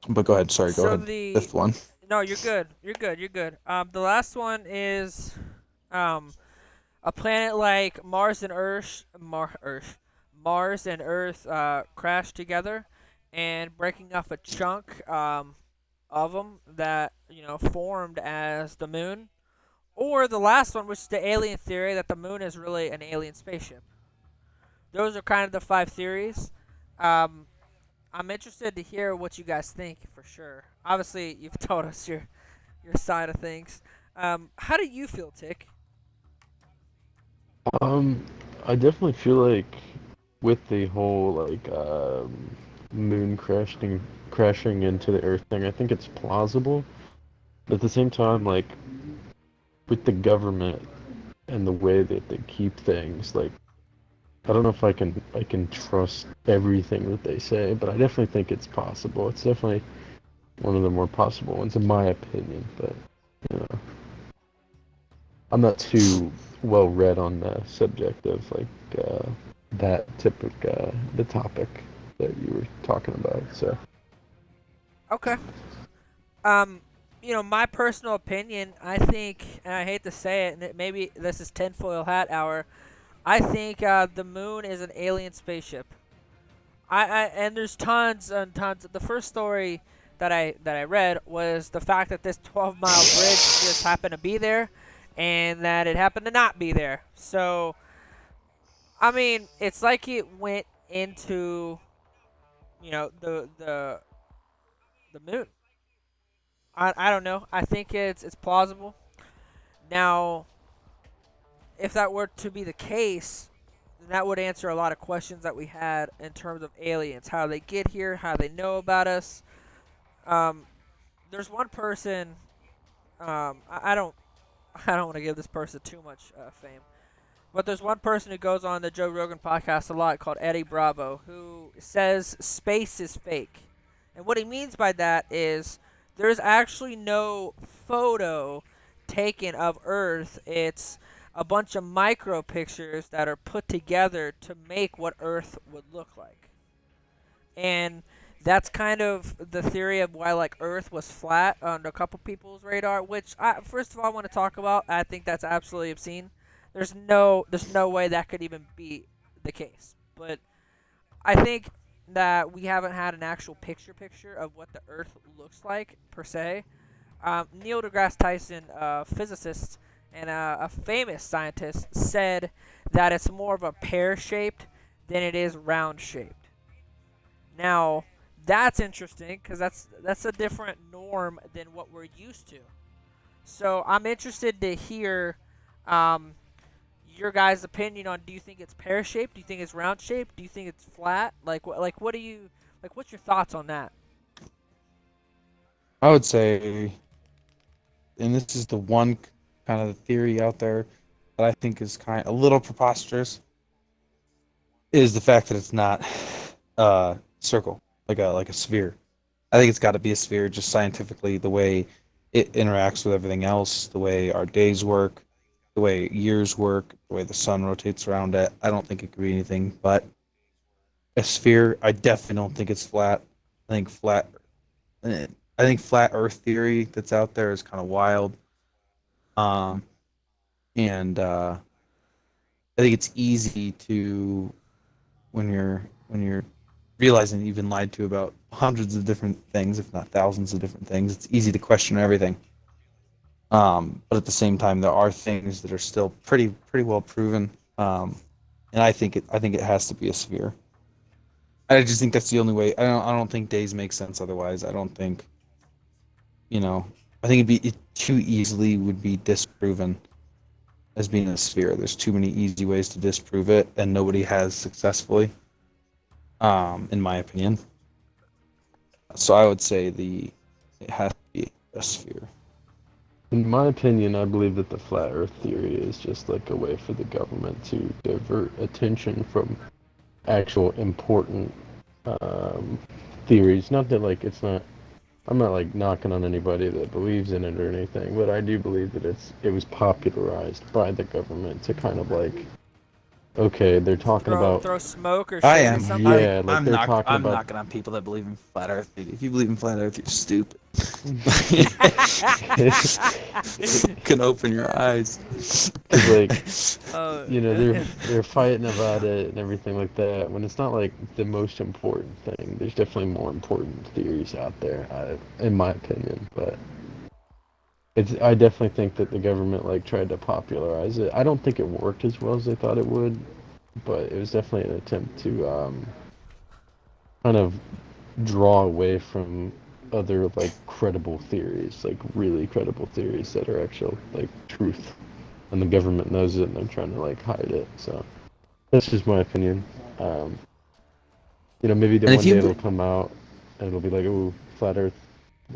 But go ahead. Sorry, go So ahead. Fifth one. no, you're good. You're good. You're good. The last one is um a planet like Mars and Earth crash together, and breaking off a chunk of them that formed as the moon. Or the last one, which is the alien theory that the moon is really an alien spaceship. Those are kind of the five theories. Um, I'm interested to hear what you guys think for sure. Obviously, you've told us your side of things. How do you feel, Tick? Um, I definitely feel like with the whole moon crashing into the Earth thing, I think it's plausible. But at the same time, like with the government and the way that they keep things, like I don't know if I can trust everything that they say, but I definitely think it's possible. It's definitely one of the more possible ones in my opinion. But you know, I'm not too well read on the subject of that the topic that you were talking about. So Okay. Um, my personal opinion, I think, and I hate to say it, and maybe this is tinfoil hat hour. I think the moon is an alien spaceship. And there's tons and tons. The first story that I read was the fact that this 12-mile bridge just happened to be there, and that it happened to not be there. So, I mean, it's like it went into the moon. I don't know. I think it's plausible. Now, if that were to be the case, then that would answer a lot of questions that we had in terms of aliens, how they get here, how they know about us. Um, there's one person. I don't. I don't want to give this person too much fame, but there's one person who goes on the Joe Rogan podcast a lot called Eddie Bravo, who says space is fake, and what he means by that is there's actually no photo taken of Earth. It's a bunch of micro pictures that are put together to make what Earth would look like. And that's kind of the theory of why like Earth was flat on a couple people's radar, which first of all I want to talk about. I think that's absolutely obscene. There's no way that could even be the case. But I think that we haven't had an actual picture of what the Earth looks like per se. Neil deGrasse Tyson, a physicist and a famous scientist, said that it's more of a pear-shaped than it is round-shaped. Now, that's interesting because that's a different norm than what we're used to. So I'm interested to hear um, your guys' opinion on: do you think it's pear-shaped? Do you think it's round-shaped? Do you think it's flat? What do you like? What's your thoughts on that? I would say, and this is the one kind of theory out there that I think is kind of a little preposterous, is the fact that it's not circle, like a sphere. I think it's got to be a sphere, just scientifically, the way it interacts with everything else, the way our days work, the way years work, the way the sun rotates around it. I don't think it could be anything but a sphere. I definitely don't think it's flat. I think flat. I think flat Earth theory that's out there is kind of wild. Um, and I think it's easy to when you're realizing you've been lied to about hundreds of different things, if not thousands of different things. It's easy to question everything. But at the same time, there are things that are still pretty well proven. And I think it has to be a sphere. I just think that's the only way. I don't think days make sense otherwise. I don't think, you know, I think it too easily would be disproven as being a sphere. There's too many easy ways to disprove it, and nobody has successfully, in my opinion. So I would say it has to be a sphere. in my opinion, I believe that the flat Earth theory is just like a way for the government to divert attention from actual important um, theories. Not that like it's not. I'm not like knocking on anybody that believes in it or anything, but I do believe that it was popularized by the government to kind of like Okay, they're talking about. throw smoke or I shade am. at somebody? Yeah, like they're talking I'm about. knocking on people that believe in flat Earth. Dude. If you believe in flat Earth, you're stupid. Can open your eyes. 'Cause, like, Oh, they're fighting about it and everything like that. When it's not like the most important thing, there's definitely more important theories out there, in my opinion. But I definitely think that the government like tried to popularize it. I don't think it worked as well as they thought it would, but it was definitely an attempt to kind of draw away from other like credible theories, like really credible theories that are actual like truth, and the government knows it and they're trying to like hide it. So that's just my opinion. Um, maybe And if one day you, it'll come out and it'll be like, "Ooh, flat Earth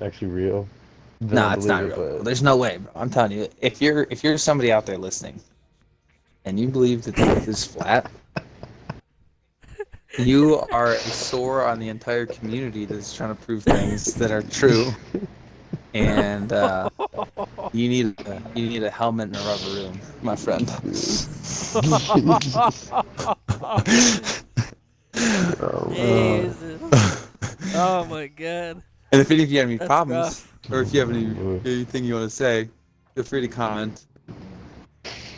actually real." Then I'll nah, it's believe not it. real. But There's no way, bro. I'm telling you, if you're somebody out there listening, and you believe that the Earth is flat, you are a sore on the entire community that's trying to prove things that are true, and you need a helmet and a rubber room, my friend. Jesus. Oh my god. And if any of you have any That's problems, rough. or if you have anything you want to say, feel free to comment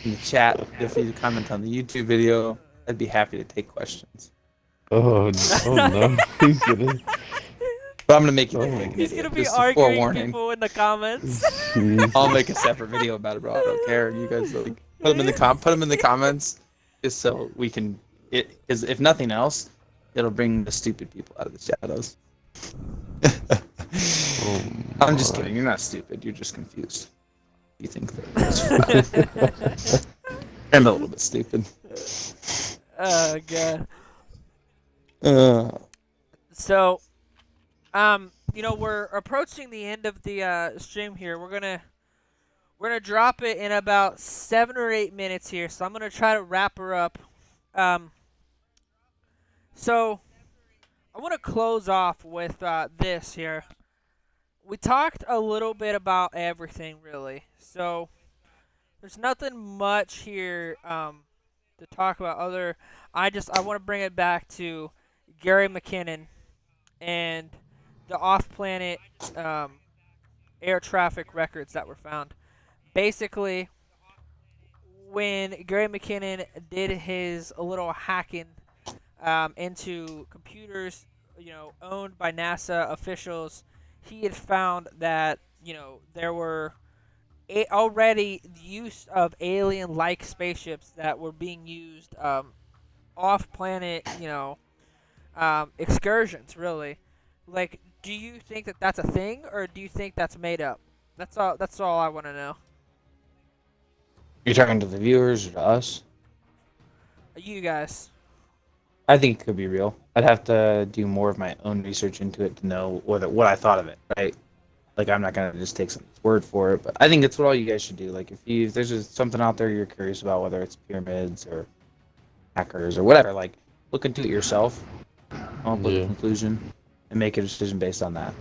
in the chat. Feel free to comment on the YouTube video. I'd be happy to take questions. oh no, he's gonna. But I'm gonna make you look Oh. like an He's idiot. gonna be Just a arguing forewarning. people in the comments. Jeez. I'll make a separate video about it, bro. I don't care. You guys like put them in the comments, just so we can. Because if nothing else, it'll bring the stupid people out of the shadows. Oh, I'm just my. kidding. You're not stupid. You're just confused. You think that I'm a little bit stupid. Oh god. Uh, So, we're approaching the end of the stream here. We're gonna drop it in about 7 or 8 minutes here. So I'm gonna try to wrap her up. So I want to close off with this here. We talked a little bit about everything, really. So there's nothing much here to talk about. I want to bring it back to Gary McKinnon and the off-planet air traffic records that were found. Basically, when Gary McKinnon did his little hacking into computers, owned by NASA officials, he had found that there were already use of alien-like spaceships that were being used off-planet, excursions. Really, like, do you think that that's a thing, or do you think that's made up? That's all. That's all I want to know. you're talking to the viewers or to us? You guys. I think it could be real. I'd have to do more of my own research into it to know what I thought of it, right? Like, I'm not gonna just take someone's word for it, but I think it's what all you guys should do. Like, if there's just something out there you're curious about, whether it's pyramids or hackers or whatever, like, look into it yourself, come up with a conclusion, and make a decision based on that.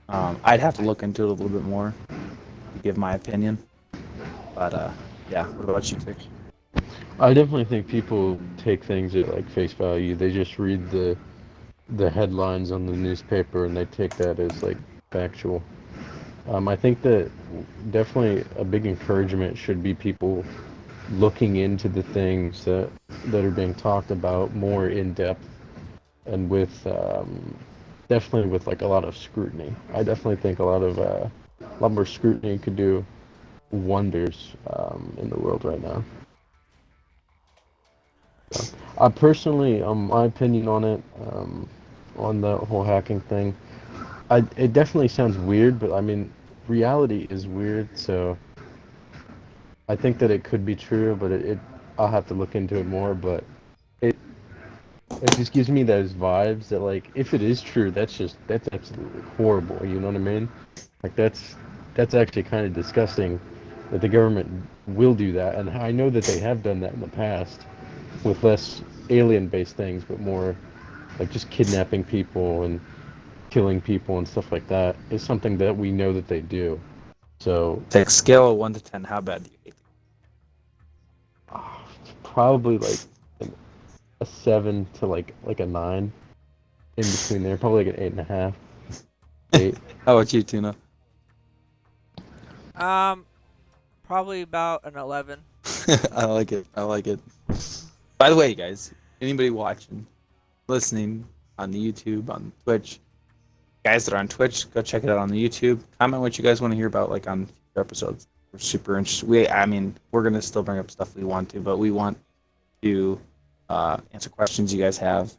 I'd have to look into it a little bit more to give my opinion, but yeah. What about you, Vic? I definitely think people take things at like face value. They just read the headlines on the newspaper and they take that as like factual. I think that definitely a big encouragement should be people looking into the things that are being talked about more in depth and with definitely with like a lot of scrutiny. I definitely think a lot more scrutiny could do wonders in the world right now. So, I personally, my opinion on it, on the whole hacking thing, it definitely sounds weird, but I mean, reality is weird, so I think that it could be true, but I'll have to look into it more, but it just gives me those vibes that, like, if it is true, that's absolutely horrible, you know what I mean? Like, that's actually kind of disgusting that the government will do that, and I know that they have done that in the past with less alien-based things, but more like just kidnapping people and killing people and stuff like that is something that we know that they do. So Take a scale of 1 to 10. How bad do you hate it? probably like a a 7 to like a 9 in between there, probably like an 8.5, 8. How about you, Tuna? Probably about an 11. I like it. I like it. By the way, guys, anybody watching, listening on the YouTube, on Twitch, guys that are on Twitch, go check it out on the YouTube. Comment what you guys want to hear about, like on future episodes. We're super interested. I mean, we're gonna still bring up stuff we want to, but we want to answer questions you guys have,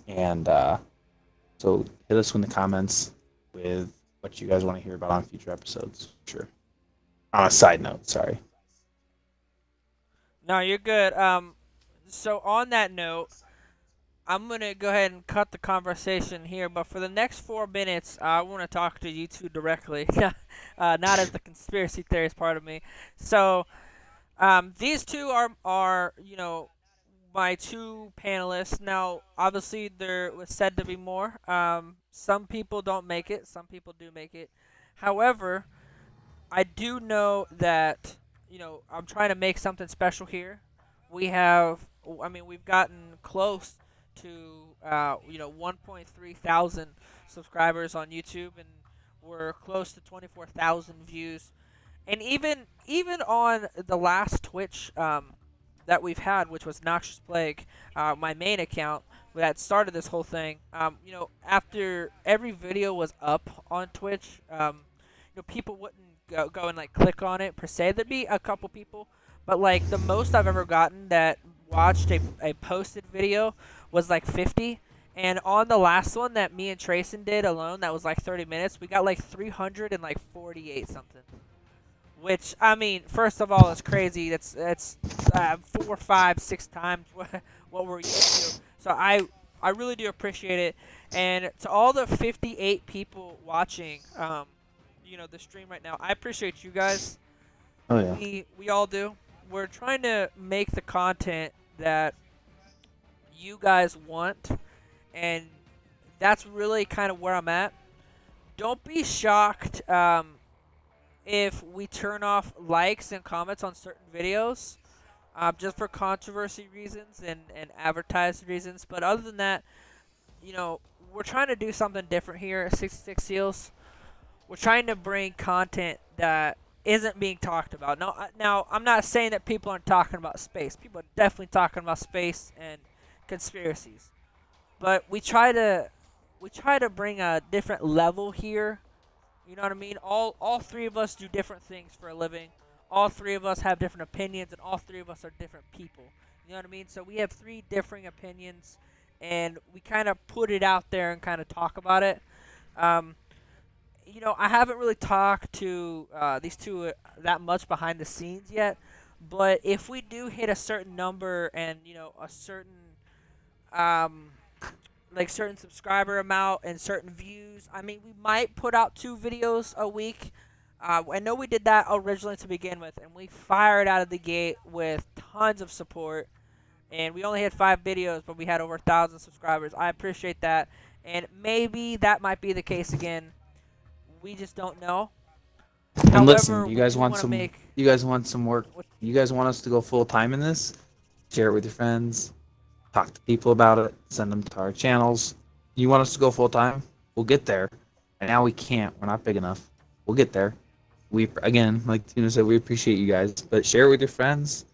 and so hit us in the comments with what you guys want to hear about on future episodes. Sure. On a side note, sorry. No, you're good. So on that note, I'm gonna go ahead and cut the conversation here. But for the next 4 minutes, I want to talk to you two directly, not as the conspiracy theorist part of me. So, these two are my two panelists. Now, obviously, there was said to be more. Some people don't make it. Some people do make it. However, I do know that I'm trying to make something special here. We've gotten close to 1.3 thousand subscribers on YouTube, and we're close to 24,000 views. And even on the last Twitch that we've had, which was Noxious Plague, my main account that started this whole thing. After every video was up on Twitch, people wouldn't go and like click on it per se. There'd be a couple people, but like the most I've ever gotten that watched a posted video was like 50. And on the last one that me and Trayson did alone, that was like 30 minutes, we got like 348 something. Which, I mean, first of all, it's crazy. That's 4, 5, 6 times what we're used to. So I really do appreciate it. And to all the 58 people watching, the stream right now, I appreciate you guys. Oh yeah. We all do. We're trying to make the content that you guys want, and that's really kind of where I'm at. Don't be shocked if we turn off likes and comments on certain videos just for controversy reasons and advertised reasons. But other than that, we're trying to do something different here at 66 Seals. We're trying to bring content that isn't being talked about. Now, I'm not saying that people aren't talking about space. People are definitely talking about space and conspiracies. But we try to bring a different level here. You know what I mean? All three of us do different things for a living. All three of us have different opinions, and all three of us are different people. You know what I mean? So we have 3 differing opinions, and we kind of put it out there and kind of talk about it. I haven't really talked to these two that much behind the scenes yet, but if we do hit a certain number and a certain certain subscriber amount and certain views, I mean, we might put out 2 videos a week. I know we did that originally to begin with, and we fired out of the gate with tons of support. And we only had 5 videos, but we had over 1,000 subscribers. I appreciate that, and maybe that might be the case again. We just don't know. And However, listen, you guys want some. You guys want some work. You guys want us to go full time in this? Share it with your friends. Talk to people about it. Send them to our channels. You want us to go full time? We'll get there. And now we can't. We're not big enough. We'll get there. We again, like Tina said, we appreciate you guys. But share it with your friends.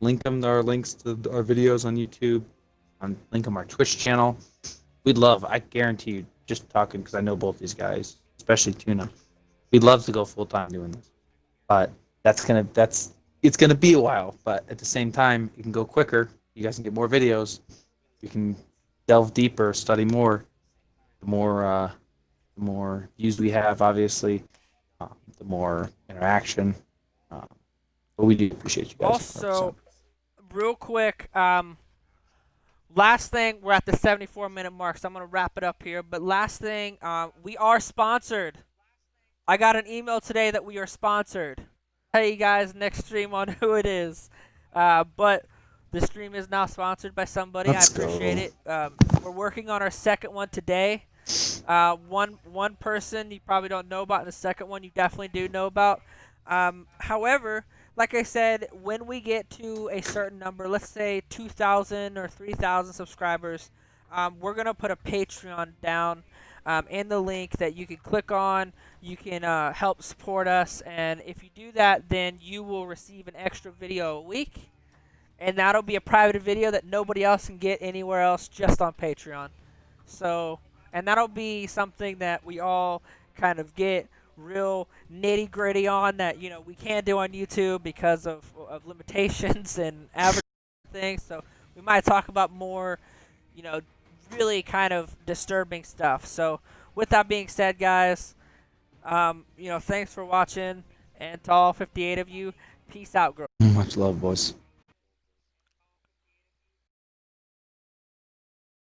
Link them to our links to our videos on YouTube. Link them our Twitch channel. We'd love. I guarantee you. Just talking because I know both these guys, especially Tuna. We'd love to go full time doing this, but it's gonna be a while. But at the same time, you can go quicker. You guys can get more videos. You can delve deeper, study more. The more views we have, obviously, the more interaction. But we do appreciate you guys. Also, real quick, last thing, we're at the 74-minute mark, so I'm going to wrap it up here. But last thing, we are sponsored. I got an email today that we are sponsored. Tell you guys next stream on who it is. But the stream is now sponsored by somebody. I appreciate it. We're working on our second one today. One person you probably don't know about, and the second one you definitely do know about. However, like I said, when we get to a certain number, let's say 2,000 or 3,000 subscribers, we're going to put a Patreon down in the link that you can click on. You can help support us, and if you do that, then you will receive an extra video a week, and that'll be a private video that nobody else can get anywhere else, just on Patreon. So, and that'll be something that we all kind of get real nitty gritty on, that we can't do on YouTube because of limitations and advertising things. So we might talk about more, really kind of disturbing stuff. So with that being said, guys, thanks for watching, and to all 58 of you, peace out, girl. Much love, boys.